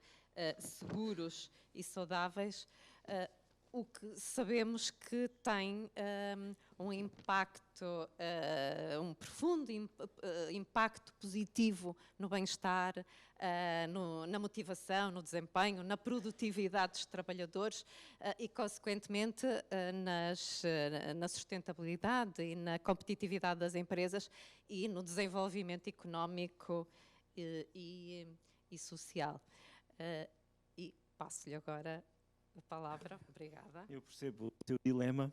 seguros e saudáveis, o que sabemos que tem um impacto, um profundo impacto positivo no bem-estar, na motivação, no desempenho, na produtividade dos trabalhadores e, consequentemente, na sustentabilidade e na competitividade das empresas e no desenvolvimento económico e social. E passo-lhe agora a palavra. Obrigada.
Eu percebo o teu dilema,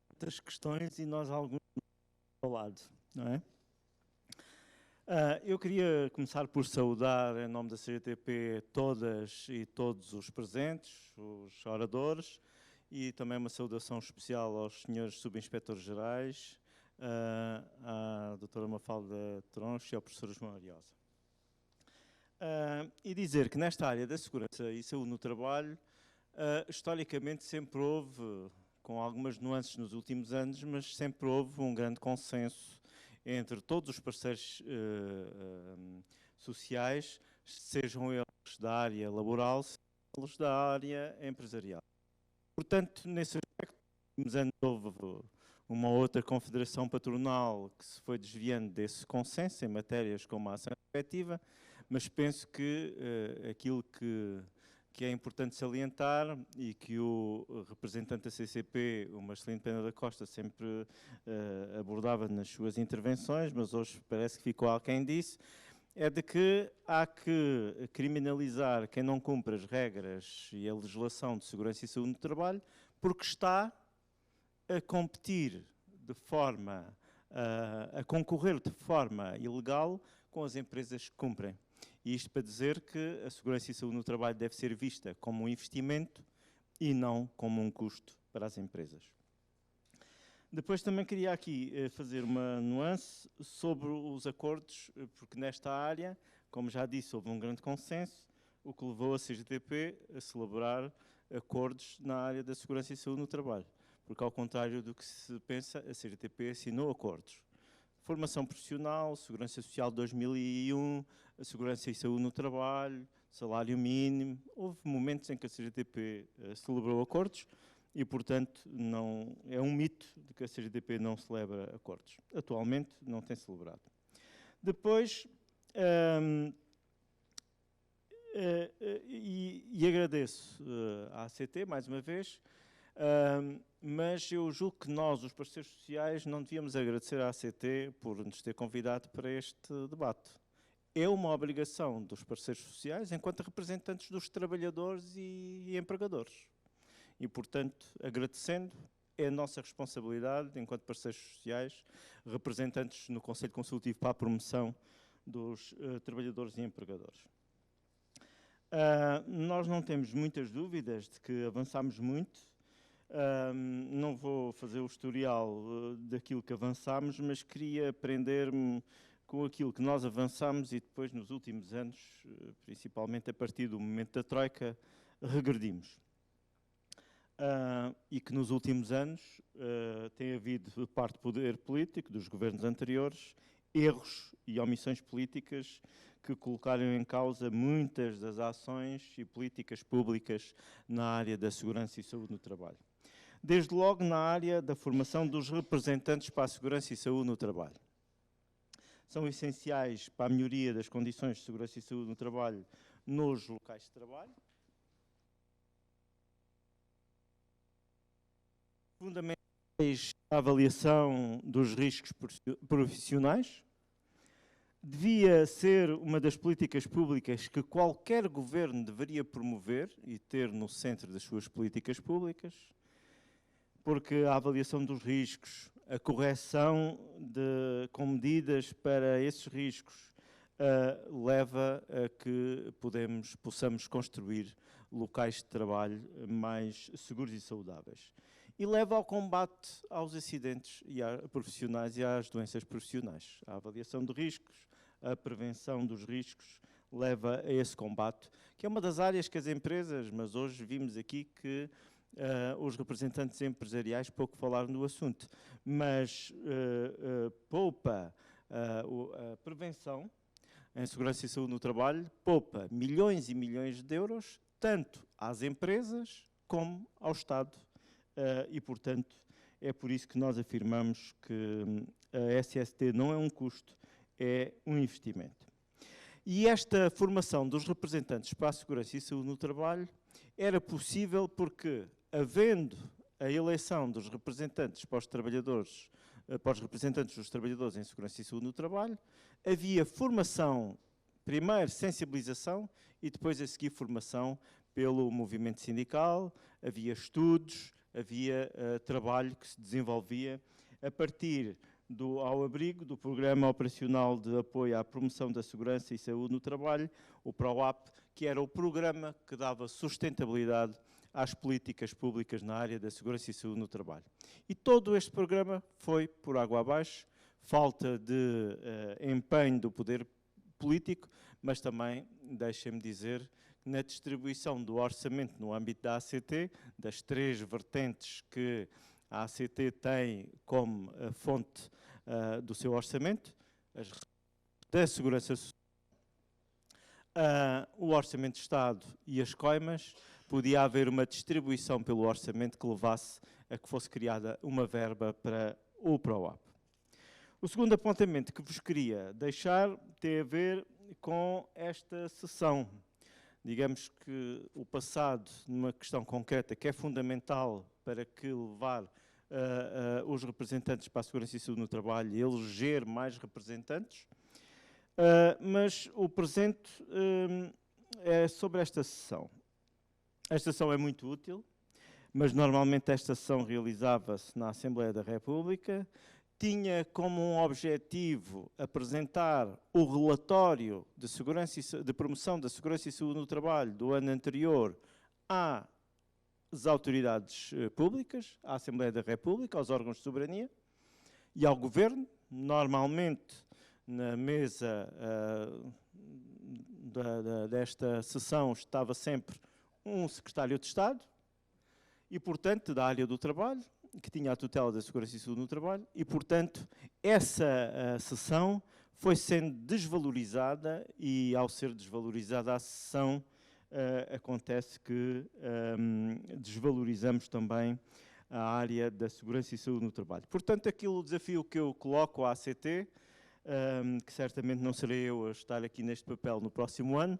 muitas questões e nós alguns ao lado, não é? Eu queria começar por saudar, em nome da CGTP, todas e todos os presentes, os oradores, e também uma saudação especial aos senhores subinspectores gerais, à doutora Mafalda Troncho e ao professor João Ariosa. E dizer que nesta área da segurança e saúde no trabalho, historicamente sempre houve, com algumas nuances nos últimos anos, mas sempre houve um grande consenso entre todos os parceiros sociais, sejam eles da área laboral, sejam eles da área empresarial. Portanto, nesse aspecto, nos últimos anos houve uma outra confederação patronal que se foi desviando desse consenso em matérias como a ação efetiva, mas penso que aquilo que é importante salientar e que o representante da CCP, o Marcelino Pena da Costa, sempre abordava nas suas intervenções, mas hoje parece que ficou aquém disso, é de que há que criminalizar quem não cumpre as regras e a legislação de segurança e saúde no trabalho, porque está a competir de forma, a concorrer de forma ilegal com as empresas que cumprem. E isto para dizer que a segurança e saúde no trabalho deve ser vista como um investimento e não como um custo para as empresas. Depois também queria aqui fazer uma nuance sobre os acordos, porque nesta área, como já disse, houve um grande consenso, o que levou a CGTP a celebrar acordos na área da segurança e saúde no trabalho. Porque, ao contrário do que se pensa, a CGTP assinou acordos. Formação profissional, Segurança Social de 2001, a Segurança e Saúde no Trabalho, salário mínimo. Houve momentos em que a CGTP celebrou acordos e, portanto, não, é um mito de que a CGTP não celebra acordos. Atualmente não tem celebrado. Depois, e agradeço à ACT, mais uma vez, mas eu julgo que nós, os parceiros sociais, não devíamos agradecer à ACT por nos ter convidado para este debate. É uma obrigação dos parceiros sociais enquanto representantes dos trabalhadores e empregadores. E, portanto, agradecendo, é a nossa responsabilidade, enquanto parceiros sociais, representantes no Conselho Consultivo para a Promoção dos Trabalhadores e Empregadores. Nós não temos muitas dúvidas de que avançámos muito. Não vou fazer o historial daquilo que avançámos, mas queria aprender-me com aquilo que nós avançámos e depois, nos últimos anos, principalmente a partir do momento da Troika, regredimos. E que nos últimos anos tem havido, de parte do poder político, dos governos anteriores, erros e omissões políticas que colocaram em causa muitas das ações e políticas públicas na área da segurança e saúde no trabalho. Desde logo na área da formação dos representantes para a segurança e saúde no trabalho. São essenciais para a melhoria das condições de segurança e saúde no trabalho nos locais de trabalho. Fundamentais a avaliação dos riscos profissionais. Devia ser uma das políticas públicas que qualquer governo deveria promover e ter no centro das suas políticas públicas, porque a avaliação dos riscos, a correção com medidas para esses riscos, leva a que possamos construir locais de trabalho mais seguros e saudáveis. E leva ao combate aos acidentes profissionais e às doenças profissionais. A avaliação de riscos, a prevenção dos riscos, leva a esse combate, que é uma das áreas que as empresas, mas hoje vimos aqui que os representantes empresariais pouco falaram do assunto, mas poupa a prevenção em segurança e saúde no trabalho, poupa milhões e milhões de euros, tanto às empresas como ao Estado. E, portanto, é por isso que nós afirmamos que a SST não é um custo, é um investimento. E esta formação dos representantes para a segurança e saúde no trabalho era possível porque, havendo a eleição dos representantes para os trabalhadores, para os representantes dos trabalhadores em segurança e saúde no trabalho, havia formação, primeiro sensibilização e depois a seguir formação pelo movimento sindical, havia estudos, havia trabalho que se desenvolvia a partir ao abrigo do Programa Operacional de Apoio à Promoção da Segurança e Saúde no Trabalho, o PROAP, que era o programa que dava sustentabilidade às políticas públicas na área da segurança e saúde no trabalho. E todo este programa foi por água abaixo, falta de empenho do poder político, mas também, deixem-me dizer, na distribuição do orçamento no âmbito da ACT, das 3 vertentes que a ACT tem como fonte do seu orçamento, da segurança social, o orçamento de Estado e as coimas, podia haver uma distribuição pelo orçamento que levasse a que fosse criada uma verba para o PROAP. O segundo apontamento que vos queria deixar tem a ver com esta sessão. Digamos que o passado, numa questão concreta, que é fundamental para que levar os representantes para a segurança e saúde no trabalho e eleger mais representantes, mas o presente é sobre esta sessão. Esta sessão é muito útil, mas normalmente esta sessão realizava-se na Assembleia da República, tinha como um objetivo apresentar o relatório de promoção da segurança e saúde no trabalho do ano anterior às autoridades públicas, à Assembleia da República, aos órgãos de soberania e ao Governo. Normalmente, na mesa desta sessão estava sempre um secretário de Estado e, portanto, da área do trabalho, que tinha a tutela da segurança e saúde no trabalho, e, portanto, essa sessão foi sendo desvalorizada e, ao ser desvalorizada a sessão, acontece que desvalorizamos também a área da segurança e saúde no trabalho. Portanto, o desafio que eu coloco à ACT, que certamente não serei eu a estar aqui neste papel no próximo ano,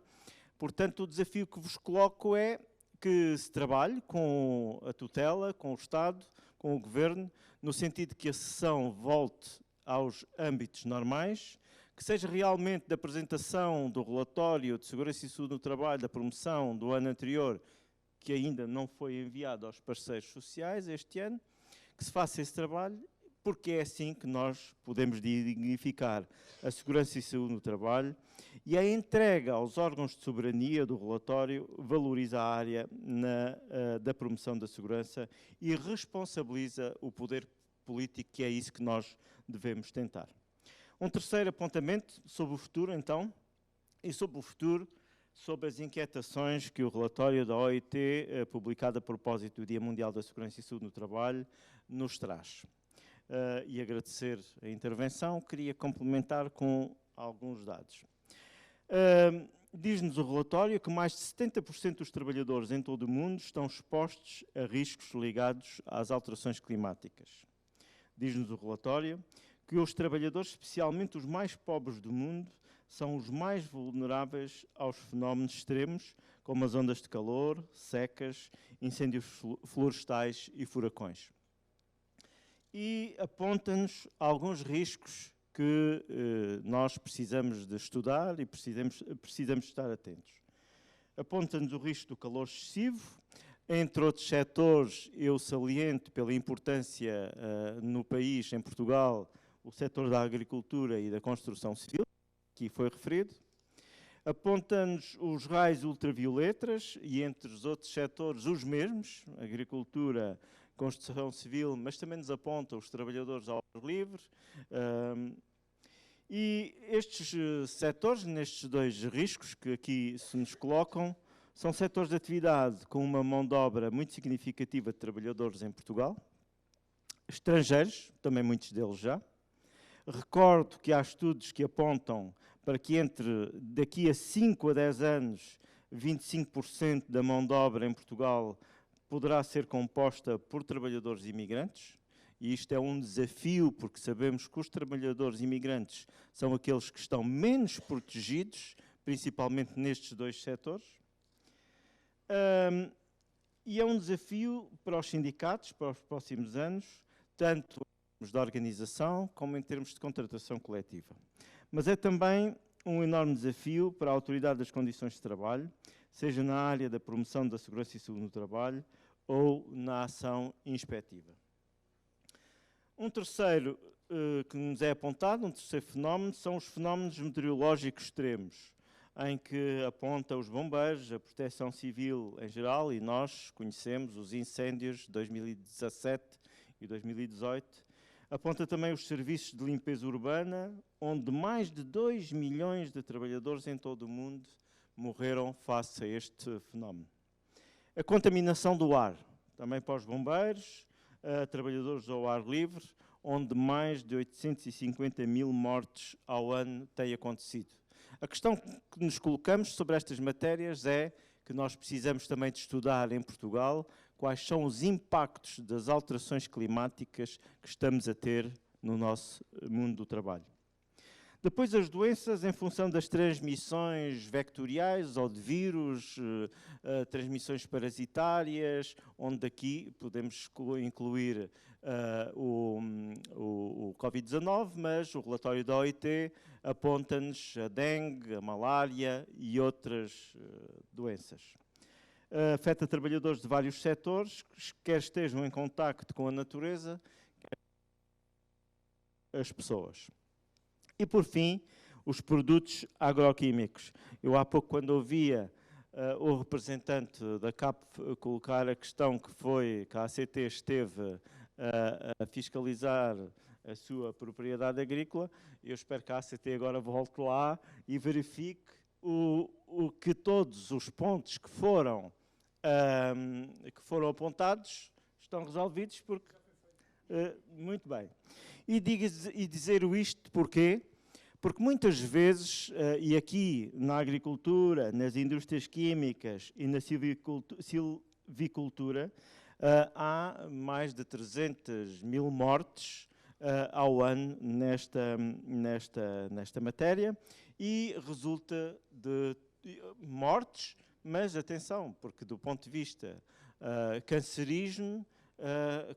portanto, o desafio que vos coloco é que se trabalhe com a tutela, com o Estado, com o Governo, no sentido que a sessão volte aos âmbitos normais, que seja realmente da apresentação do relatório de segurança e saúde no trabalho, da promoção do ano anterior, que ainda não foi enviado aos parceiros sociais este ano, que se faça esse trabalho, porque é assim que nós podemos dignificar a segurança e saúde no trabalho, e a entrega aos órgãos de soberania do relatório valoriza a área da promoção da segurança e responsabiliza o poder político, que é isso que nós devemos tentar. Um terceiro apontamento sobre o futuro, então, e sobre o futuro, sobre as inquietações que o relatório da OIT, publicado a propósito do Dia Mundial da Segurança e Saúde no Trabalho, nos traz. E agradecer a intervenção, queria complementar com alguns dados. Diz-nos o relatório que mais de 70% dos trabalhadores em todo o mundo estão expostos a riscos ligados às alterações climáticas. Diz-nos o relatório que os trabalhadores, especialmente os mais pobres do mundo, são os mais vulneráveis aos fenómenos extremos, como as ondas de calor, secas, incêndios florestais e furacões. E aponta-nos alguns riscos que nós precisamos de estudar e precisamos estar atentos. Aponta-nos o risco do calor excessivo, entre outros setores, eu saliento pela importância no país, em Portugal, o setor da agricultura e da construção civil, que foi referido. Aponta-nos os raios ultravioletas e, entre os outros setores, os mesmos, agricultura, construção civil, mas também nos aponta os trabalhadores ao ar livre. E estes setores, nestes dois riscos que aqui se nos colocam, São setores de atividade com uma mão de obra muito significativa de trabalhadores em Portugal, estrangeiros, também muitos deles já. Recordo que há estudos que apontam para que daqui a 5 a 10 anos, 25% da mão de obra em Portugal poderá ser composta por trabalhadores imigrantes. E isto é um desafio, porque sabemos que os trabalhadores imigrantes são aqueles que estão menos protegidos, principalmente nestes dois setores. E é um desafio para os sindicatos, para os próximos anos, tanto em termos de organização como em termos de contratação coletiva. Mas é também um enorme desafio para a Autoridade das Condições de Trabalho, seja na área da promoção da segurança e saúde no trabalho ou na ação inspectiva. Um terceiro que nos é apontado, um terceiro fenómeno, são os fenómenos meteorológicos extremos, em que aponta os bombeiros, a proteção civil em geral, e nós conhecemos os incêndios de 2017 e 2018. Aponta também os serviços de limpeza urbana, onde mais de 2 milhões de trabalhadores em todo o mundo morreram face a este fenómeno. A contaminação do ar, também para os bombeiros, trabalhadores ao ar livre, onde mais de 850 mil mortes ao ano têm acontecido. A questão que nos colocamos sobre estas matérias é que nós precisamos também de estudar em Portugal quais são os impactos das alterações climáticas que estamos a ter no nosso mundo do trabalho. Depois as doenças em função das transmissões vectoriais ou de vírus, transmissões parasitárias, onde aqui podemos incluir o Covid-19, mas o relatório da OIT aponta-nos a dengue, a malária e outras doenças. Afeta trabalhadores de vários setores, quer estejam em contacto com a natureza, quer as pessoas. E, por fim, os produtos agroquímicos. Eu, há pouco, quando ouvia o representante da CAP colocar a questão que a ACT esteve a fiscalizar a sua propriedade agrícola, eu espero que a ACT agora volte lá e verifique que todos os pontos que foram apontados estão resolvidos, porque... muito bem. E dizer isto porquê? Porque muitas vezes, e aqui na agricultura, nas indústrias químicas e na silvicultura, há mais de 300 mil mortes ao ano nesta matéria, e resulta de mortes, mas atenção, porque do ponto de vista cancerígeno,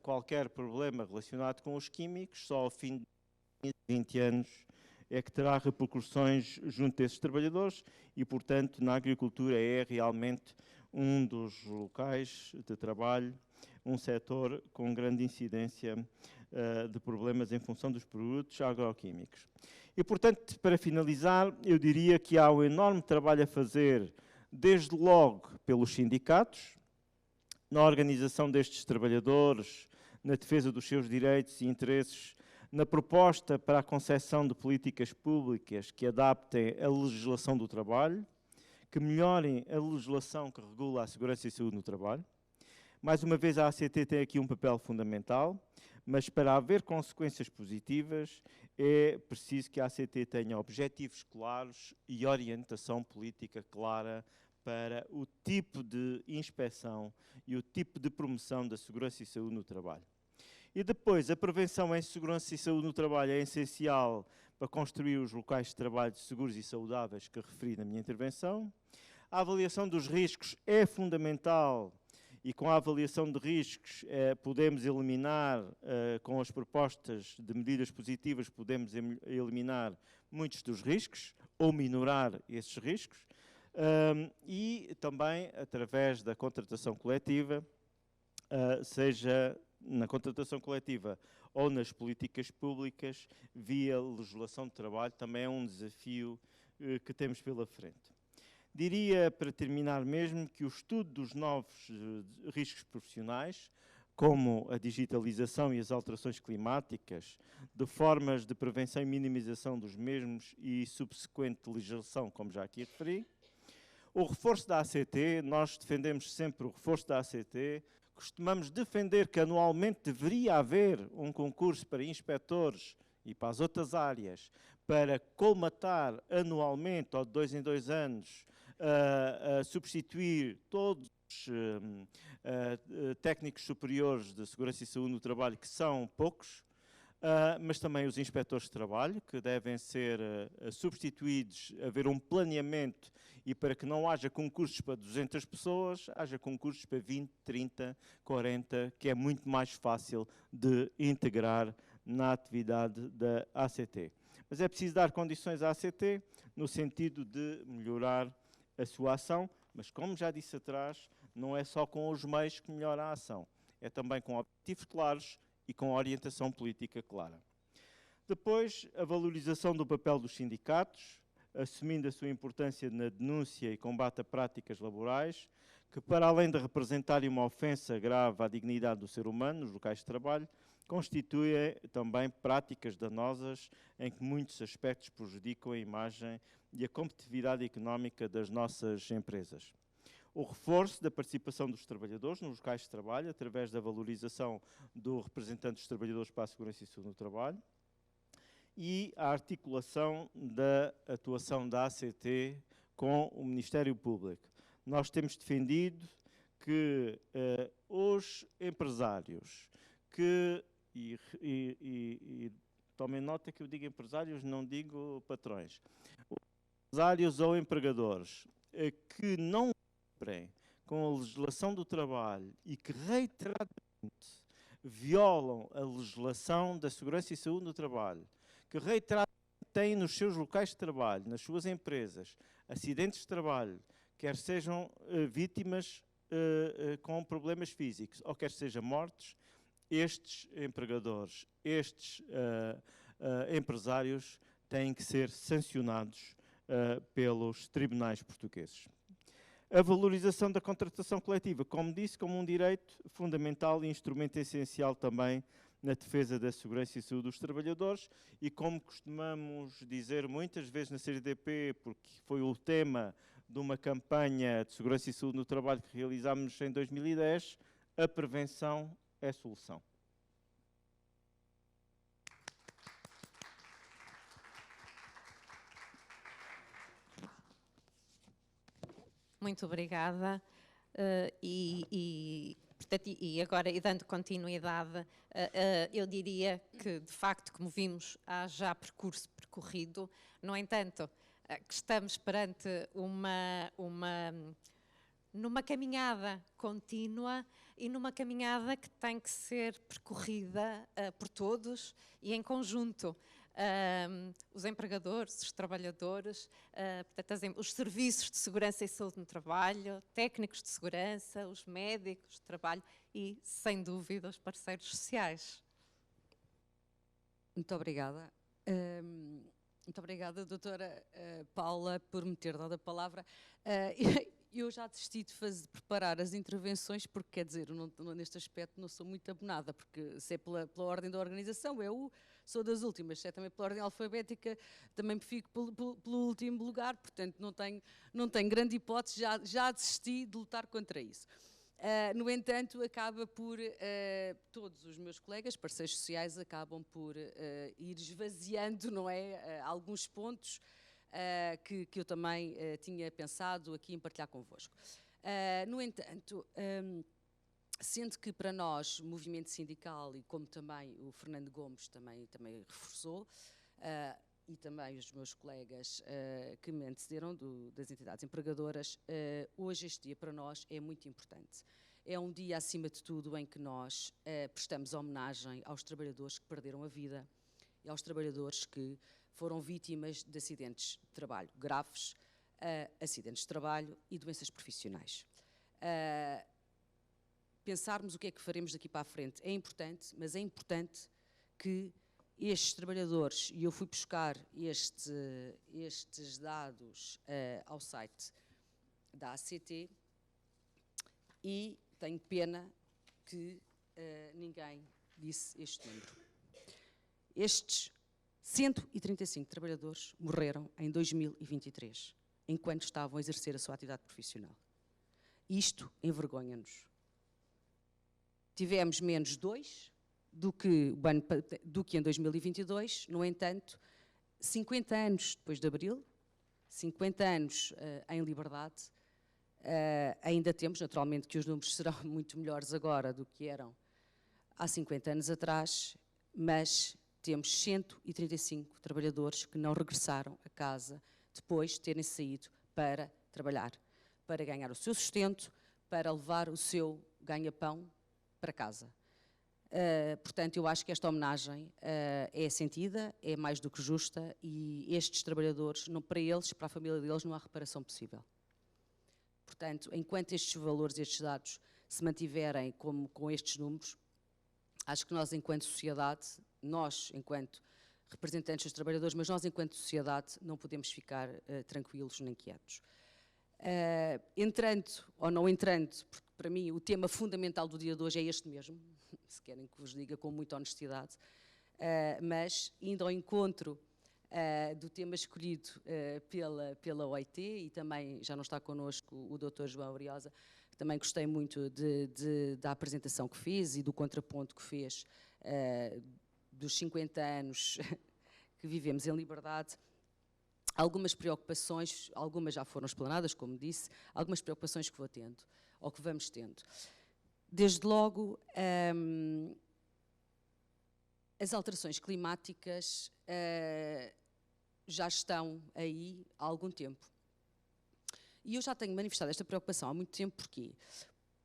qualquer problema relacionado com os químicos, só ao fim de 20 anos é que terá repercussões junto desses trabalhadores e, portanto, na agricultura é realmente um dos locais de trabalho, um setor com grande incidência de problemas em função dos produtos agroquímicos. E, portanto, para finalizar, eu diria que há um enorme trabalho a fazer, desde logo pelos sindicatos, na organização destes trabalhadores, na defesa dos seus direitos e interesses, na proposta para a concepção de políticas públicas que adaptem a legislação do trabalho, que melhorem a legislação que regula a segurança e saúde no trabalho. Mais uma vez, a ACT tem aqui um papel fundamental, mas para haver consequências positivas é preciso que a ACT tenha objetivos claros e orientação política clara para o tipo de inspeção e o tipo de promoção da segurança e saúde no trabalho. E depois, a prevenção em segurança e saúde no trabalho é essencial para construir os locais de trabalho seguros e saudáveis que referi na minha intervenção. A avaliação dos riscos é fundamental e com a avaliação de riscos podemos eliminar, com as propostas de medidas positivas, podemos eliminar muitos dos riscos ou minorar esses riscos. E também, através da contratação coletiva, seja na contratação coletiva ou nas políticas públicas, via legislação de trabalho, também é um desafio que temos pela frente. Diria, para terminar mesmo, que o estudo dos novos riscos profissionais, como a digitalização e as alterações climáticas, de formas de prevenção e minimização dos mesmos e subsequente legislação, como já aqui referi, O reforço da ACT, nós defendemos sempre o reforço da ACT, costumamos defender que anualmente deveria haver um concurso para inspectores e para as outras áreas, para colmatar anualmente, ou de 2 em 2 anos, substituir todos os técnicos superiores de segurança e saúde no trabalho, que são poucos, mas também os inspectores de trabalho, que devem ser substituídos, haver um planeamento, e para que não haja concursos para 200 pessoas, haja concursos para 20, 30, 40, que é muito mais fácil de integrar na atividade da ACT. Mas é preciso dar condições à ACT no sentido de melhorar a sua ação, mas como já disse atrás, não é só com os meios que melhora a ação, é também com objetivos claros e com orientação política clara. Depois, a valorização do papel dos sindicatos, assumindo a sua importância na denúncia e combate a práticas laborais, que para além de representarem uma ofensa grave à dignidade do ser humano nos locais de trabalho, constituem também práticas danosas em que muitos aspectos prejudicam a imagem e a competitividade económica das nossas empresas. O reforço da participação dos trabalhadores nos locais de trabalho, através da valorização do representante dos trabalhadores para a segurança e saúde no trabalho, e a articulação da atuação da ACT com o Ministério Público. Nós temos defendido que os empresários que, e tomem nota que eu digo empresários, não digo patrões, os empresários ou empregadores que não cumprem com a legislação do trabalho e que reiteradamente violam a legislação da segurança e saúde no trabalho, que reiteradamente têm nos seus locais de trabalho, nas suas empresas, acidentes de trabalho, quer sejam vítimas com problemas físicos ou quer sejam mortos, estes empregadores, estes empresários têm que ser sancionados pelos tribunais portugueses. A valorização da contratação coletiva, como disse, como um direito fundamental e instrumento essencial também na defesa da segurança e saúde dos trabalhadores, e como costumamos dizer muitas vezes na CGTP, porque foi o tema de uma campanha de segurança e saúde no trabalho que realizámos em 2010, a prevenção é a solução.
Muito obrigada. Portanto, e agora, e dando continuidade, eu diria que, de facto, como vimos, há já percurso percorrido. No entanto, que estamos perante numa caminhada contínua e numa caminhada que tem que ser percorrida por todos e em conjunto. Os empregadores, os trabalhadores, portanto, os serviços de segurança e saúde no trabalho, técnicos de segurança, os médicos de trabalho e, sem dúvida, os parceiros sociais.
Muito obrigada. Muito obrigada, doutora Paula, por me ter dado a palavra. Eu já desisti de preparar as intervenções porque, quer dizer, neste aspecto não sou muito abonada, porque se é pela ordem da organização, sou das últimas, se é também pela ordem alfabética, também fico pelo último lugar, portanto não tenho grande hipótese, já desisti de lutar contra isso. No entanto, acaba por, todos os meus colegas, parceiros sociais, acabam por ir esvaziando, não é, alguns pontos que eu também tinha pensado aqui em partilhar convosco. No entanto, sendo que para nós, movimento sindical, e como também o Fernando Gomes também reforçou, e também os meus colegas que me antecederam das entidades empregadoras, hoje este dia para nós é muito importante. É um dia, acima de tudo, em que nós prestamos homenagem aos trabalhadores que perderam a vida e aos trabalhadores que foram vítimas de acidentes de trabalho graves, acidentes de trabalho e doenças profissionais. Pensarmos o que é que faremos daqui para a frente é importante, mas é importante que estes trabalhadores, e eu fui buscar estes dados ao site da ACT, e tenho pena que ninguém disse este número. Estes 135 trabalhadores morreram em 2023. enquanto estavam a exercer a sua atividade profissional. Isto envergonha-nos. Tivemos menos 2 do que em 2022, no entanto, 50 anos depois de Abril, 50 anos em liberdade, ainda temos, naturalmente que os números serão muito melhores agora do que eram há 50 anos atrás, mas temos 135 trabalhadores que não regressaram a casa depois de terem saído para trabalhar, para ganhar o seu sustento, para levar o seu ganha-pão para casa. Portanto, eu acho que esta homenagem é sentida, é mais do que justa, e estes trabalhadores, para eles, para a família deles, não há reparação possível. Portanto, enquanto estes valores, estes dados se mantiverem com estes números, acho que nós, enquanto sociedade, nós, enquanto representantes dos trabalhadores, mas nós, enquanto sociedade, não podemos ficar tranquilos nem quietos. Entrando ou não entrando, porque para mim o tema fundamental do dia de hoje é este mesmo, se querem que vos diga com muita honestidade, mas indo ao encontro do tema escolhido pela OIT, e também já não está connosco o Dr. João Ariosa, também gostei muito da apresentação que fez e do contraponto que fez dos 50 anos que vivemos em liberdade. Algumas preocupações, algumas já foram explanadas, como disse, algumas preocupações que vou tendo, ou que vamos tendo. Desde logo, as alterações climáticas já estão aí há algum tempo. E eu já tenho manifestado esta preocupação há muito tempo. Porquê?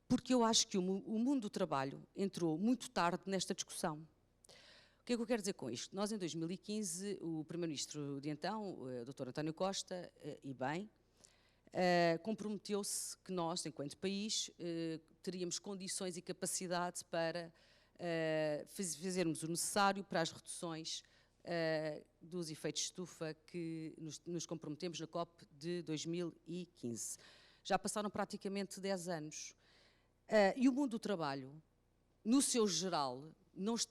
Porque eu acho que o mundo do trabalho entrou muito tarde nesta discussão. O que é que eu quero dizer com isto? Nós, em 2015, o primeiro-ministro de então, o Dr. António Costa, e bem, comprometeu-se que nós, enquanto país, teríamos condições e capacidade para fazermos o necessário para as reduções dos efeitos de estufa que nos comprometemos na COP de 2015. Já passaram praticamente 10 anos. E o mundo do trabalho, no seu geral,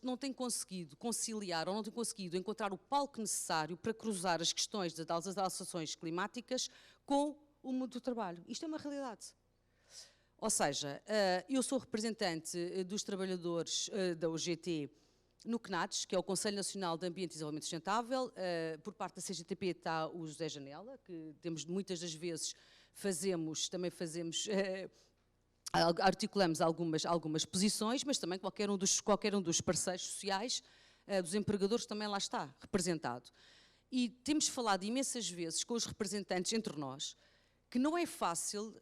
não tem conseguido conciliar ou não tem conseguido encontrar o palco necessário para cruzar as questões das alterações climáticas com o mundo do trabalho. Isto é uma realidade. Ou seja, eu sou representante dos trabalhadores da UGT no CNADES, que é o Conselho Nacional de Ambiente e Desenvolvimento Sustentável. Por parte da CGTP está o José Janela, que temos muitas das vezes articulamos algumas posições, mas também qualquer um dos parceiros sociais, dos empregadores, também lá está representado. E temos falado imensas vezes com os representantes entre nós que não é fácil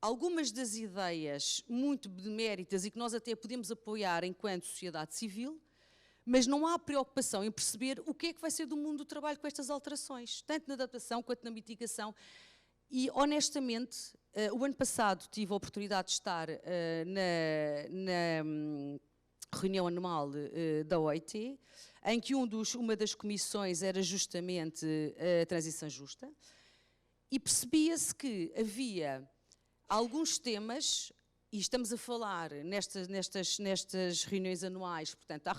algumas das ideias muito beneméritas e que nós até podemos apoiar enquanto sociedade civil, mas não há preocupação em perceber o que é que vai ser do mundo do trabalho com estas alterações, tanto na adaptação quanto na mitigação. E, honestamente, o ano passado tive a oportunidade de estar na reunião anual da OIT, em que uma das comissões era justamente a transição justa, e percebia-se que havia alguns temas, e estamos a falar nestas reuniões anuais, portanto, há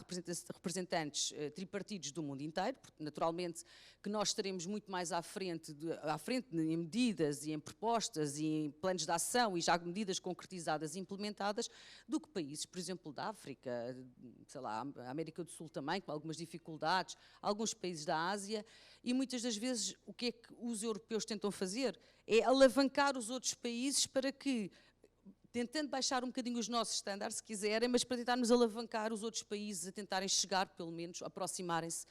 representantes tripartidos do mundo inteiro, porque naturalmente que nós estaremos muito mais à frente em medidas e em propostas e em planos de ação e já medidas concretizadas e implementadas do que países, por exemplo, da África, sei lá, a América do Sul também, com algumas dificuldades, alguns países da Ásia, e muitas das vezes o que é que os europeus tentam fazer? É alavancar os outros países para que, tentando baixar um bocadinho os nossos estándares, se quiserem, mas para tentarmos alavancar os outros países a tentarem chegar, pelo menos, aproximarem-se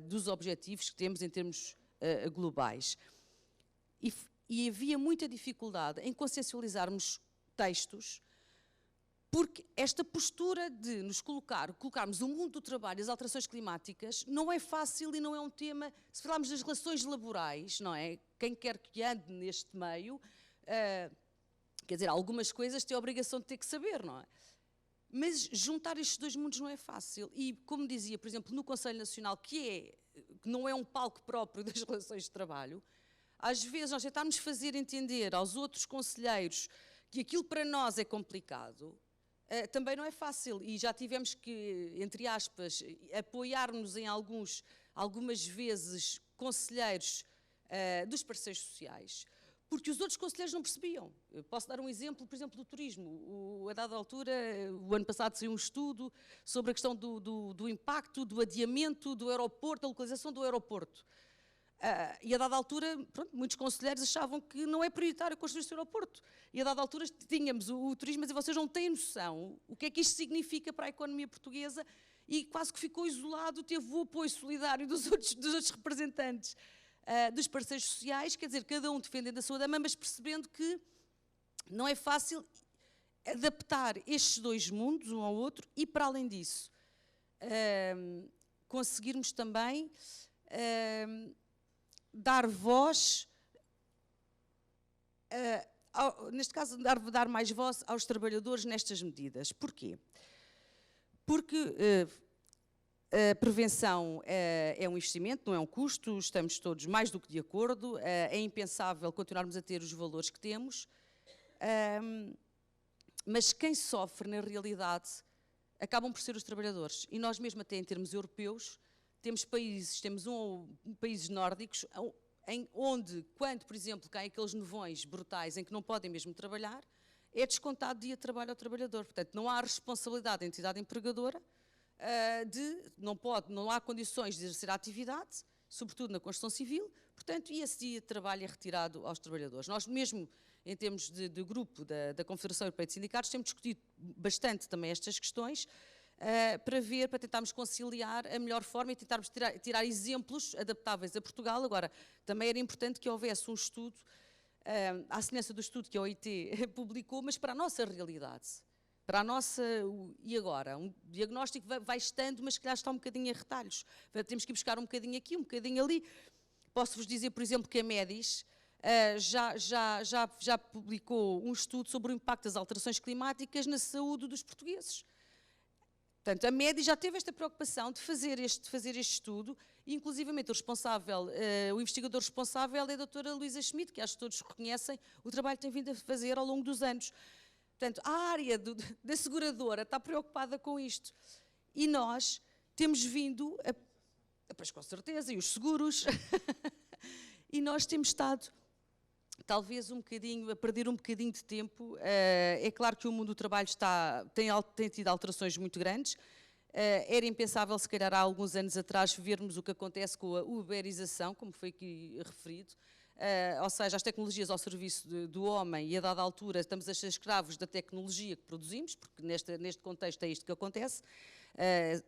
dos objetivos que temos em termos globais. E havia muita dificuldade em consciencializarmos textos, porque esta postura de nos colocarmos o mundo do trabalho e as alterações climáticas não é fácil e não é um tema, se falarmos das relações laborais, não é? Quem quer que ande neste meio, quer dizer, algumas coisas tem a obrigação de ter que saber, não é? Mas juntar estes dois mundos não é fácil. E, como dizia, por exemplo, no Conselho Nacional, que não é um palco próprio das relações de trabalho, às vezes nós tentarmos fazer entender aos outros conselheiros que aquilo para nós é complicado, também não é fácil. E já tivemos que, entre aspas, apoiar-nos em algumas vezes, conselheiros dos parceiros sociais, porque os outros conselheiros não percebiam. Eu posso dar um exemplo, por exemplo, do turismo. A dada altura, o ano passado saiu um estudo sobre a questão do impacto, do adiamento do aeroporto, da localização do aeroporto. E a dada altura, pronto, muitos conselheiros achavam que não é prioritário construir esse aeroporto. E a dada altura tínhamos o turismo, mas vocês não têm noção o que é que isto significa para a economia portuguesa, e quase que ficou isolado, teve o apoio solidário dos outros representantes dos parceiros sociais, quer dizer, cada um defendendo a sua dama, mas percebendo que não é fácil adaptar estes dois mundos, um ao outro, e para além disso, conseguirmos também dar voz, neste caso, dar mais voz aos trabalhadores nestas medidas. Porquê? Porque a prevenção é um investimento, não é um custo, estamos todos mais do que de acordo, é impensável continuarmos a ter os valores que temos, mas quem sofre, na realidade, acabam por ser os trabalhadores. E nós mesmo até em termos europeus, temos países nórdicos, onde, quando, por exemplo, caem aqueles nevões brutais em que não podem mesmo trabalhar, é descontado dia de trabalho ao trabalhador. Portanto, não há responsabilidade da entidade empregadora, não há condições de exercer a atividade, sobretudo na construção civil, portanto, e esse dia de trabalho é retirado aos trabalhadores. Nós mesmo, em termos de grupo da Confederação Europeia de Sindicatos, temos discutido bastante também estas questões, para tentarmos conciliar a melhor forma e tentarmos tirar exemplos adaptáveis a Portugal. Agora, também era importante que houvesse um estudo, à semelhança do estudo que a OIT publicou, mas para a nossa realidade. Para a nossa, e agora? Um diagnóstico vai estando, mas se calhar está um bocadinho em retalhos. Temos que ir buscar um bocadinho aqui, um bocadinho ali. Posso-vos dizer, por exemplo, que a Médis já publicou um estudo sobre o impacto das alterações climáticas na saúde dos portugueses. Portanto, a Médis já teve esta preocupação de fazer este estudo, e inclusivamente o investigador responsável é a doutora Luísa Schmidt, que acho que todos reconhecem o trabalho que tem vindo a fazer ao longo dos anos. Portanto, a área da seguradora está preocupada com isto. E nós temos vindo, pois com certeza, e os seguros, e nós temos estado, talvez a perder um bocadinho de tempo. É claro que o mundo do trabalho tem tido alterações muito grandes. Era impensável, se calhar há alguns anos atrás, vermos o que acontece com a uberização, como foi aqui referido. Ou seja, as tecnologias ao serviço do homem, e a dada altura estamos a ser escravos da tecnologia que produzimos, porque neste contexto é isto que acontece.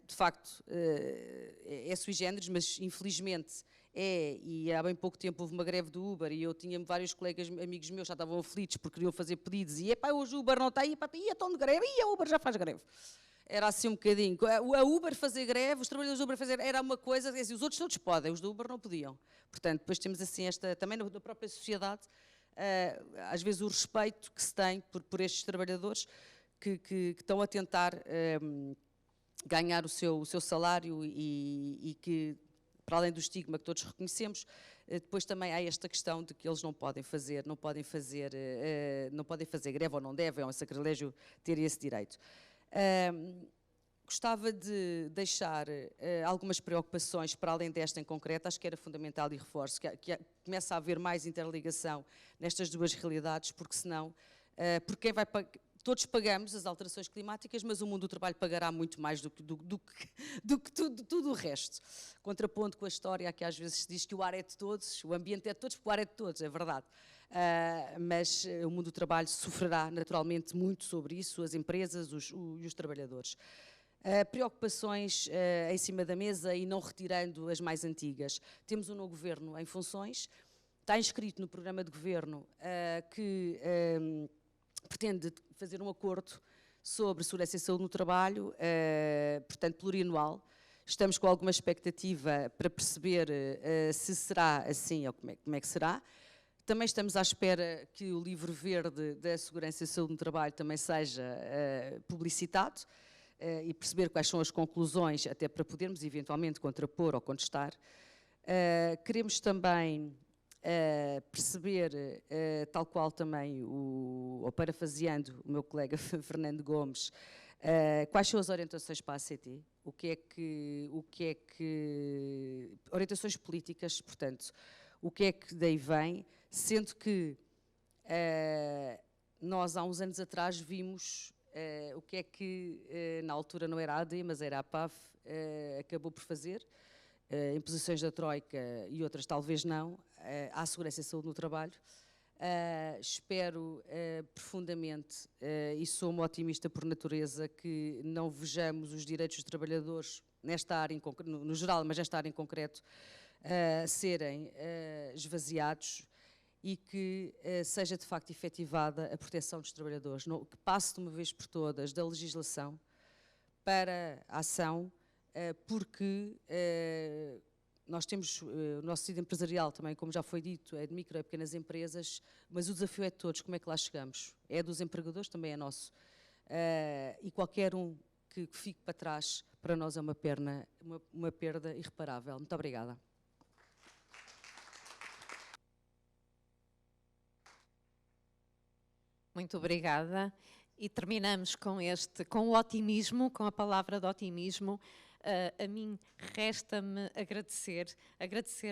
De facto, é sui generis, mas infelizmente e há bem pouco tempo houve uma greve do Uber, e eu tinha vários colegas, amigos meus, já estavam aflitos porque queriam fazer pedidos, e hoje o Uber não está aí, estão de greve, e a Uber já faz greve. Era assim um bocadinho. A Uber fazer greve, os trabalhadores da Uber fazer greve, era uma coisa, assim, os outros todos podem, os da Uber não podiam. Portanto, depois temos assim também na própria sociedade, às vezes o respeito que se tem por estes trabalhadores que estão a tentar ganhar o seu salário, e que, para além do estigma que todos reconhecemos, depois também há esta questão de que eles não podem fazer greve, ou não devem, é um sacrilégio ter esse direito. Gostava de deixar algumas preocupações, para além desta em concreto. Acho que era fundamental, e reforço, que começa a haver mais interligação nestas duas realidades, porque senão, porque todos pagamos as alterações climáticas, mas o mundo do trabalho pagará muito mais do que tudo o resto. Contraponto com a história que às vezes se diz que o ar é de todos, o ambiente é de todos, porque o ar é de todos, é verdade. Mas o mundo do trabalho sofrerá naturalmente muito sobre isso, as empresas e os trabalhadores. Preocupações em cima da mesa, e não retirando as mais antigas. Temos um novo governo em funções, está inscrito no programa de governo que pretende fazer um acordo sobre segurança e saúde no trabalho, portanto plurianual. Estamos com alguma expectativa para perceber se será assim ou como é que será. Também estamos à espera que o livro verde da segurança e saúde no trabalho também seja publicitado, e perceber quais são as conclusões, até para podermos eventualmente contrapor ou contestar. Queremos também perceber, tal qual também, ou parafraseando o meu colega Fernando Gomes, quais são as orientações para a ACT, orientações políticas, portanto, o que é que daí vem, sendo que nós há uns anos atrás vimos o que é que na altura não era a AD, mas era a PAF, acabou por fazer, em posições da Troika e outras talvez não, à segurança e saúde no trabalho. Espero profundamente, e sou uma otimista por natureza, que não vejamos os direitos dos trabalhadores nesta área, no geral, mas nesta área em concreto, serem esvaziados e que seja de facto efetivada a proteção dos trabalhadores, que passe de uma vez por todas da legislação para a ação, porque nós temos o nosso tecido empresarial também, como já foi dito, é de micro e pequenas empresas, mas o desafio é de todos, como é que lá chegamos? É dos empregadores, também é nosso. E qualquer um que fique para trás, para nós é uma perda irreparável. Muito obrigada.
Muito obrigada. E terminamos com o otimismo, com a palavra de otimismo. A mim resta-me agradecer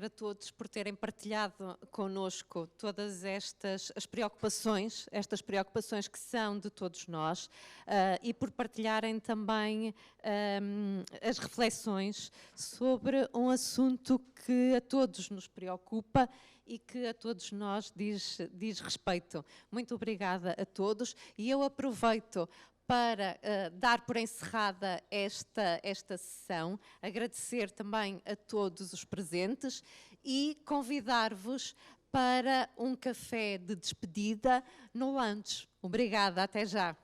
a todos por terem partilhado connosco todas estas preocupações que são de todos nós, e por partilharem também as reflexões sobre um assunto que a todos nos preocupa e que a todos nós diz respeito. Muito obrigada a todos, e eu aproveito para dar por encerrada esta sessão, agradecer também a todos os presentes e convidar-vos para um café de despedida no lunch. Obrigada, até já.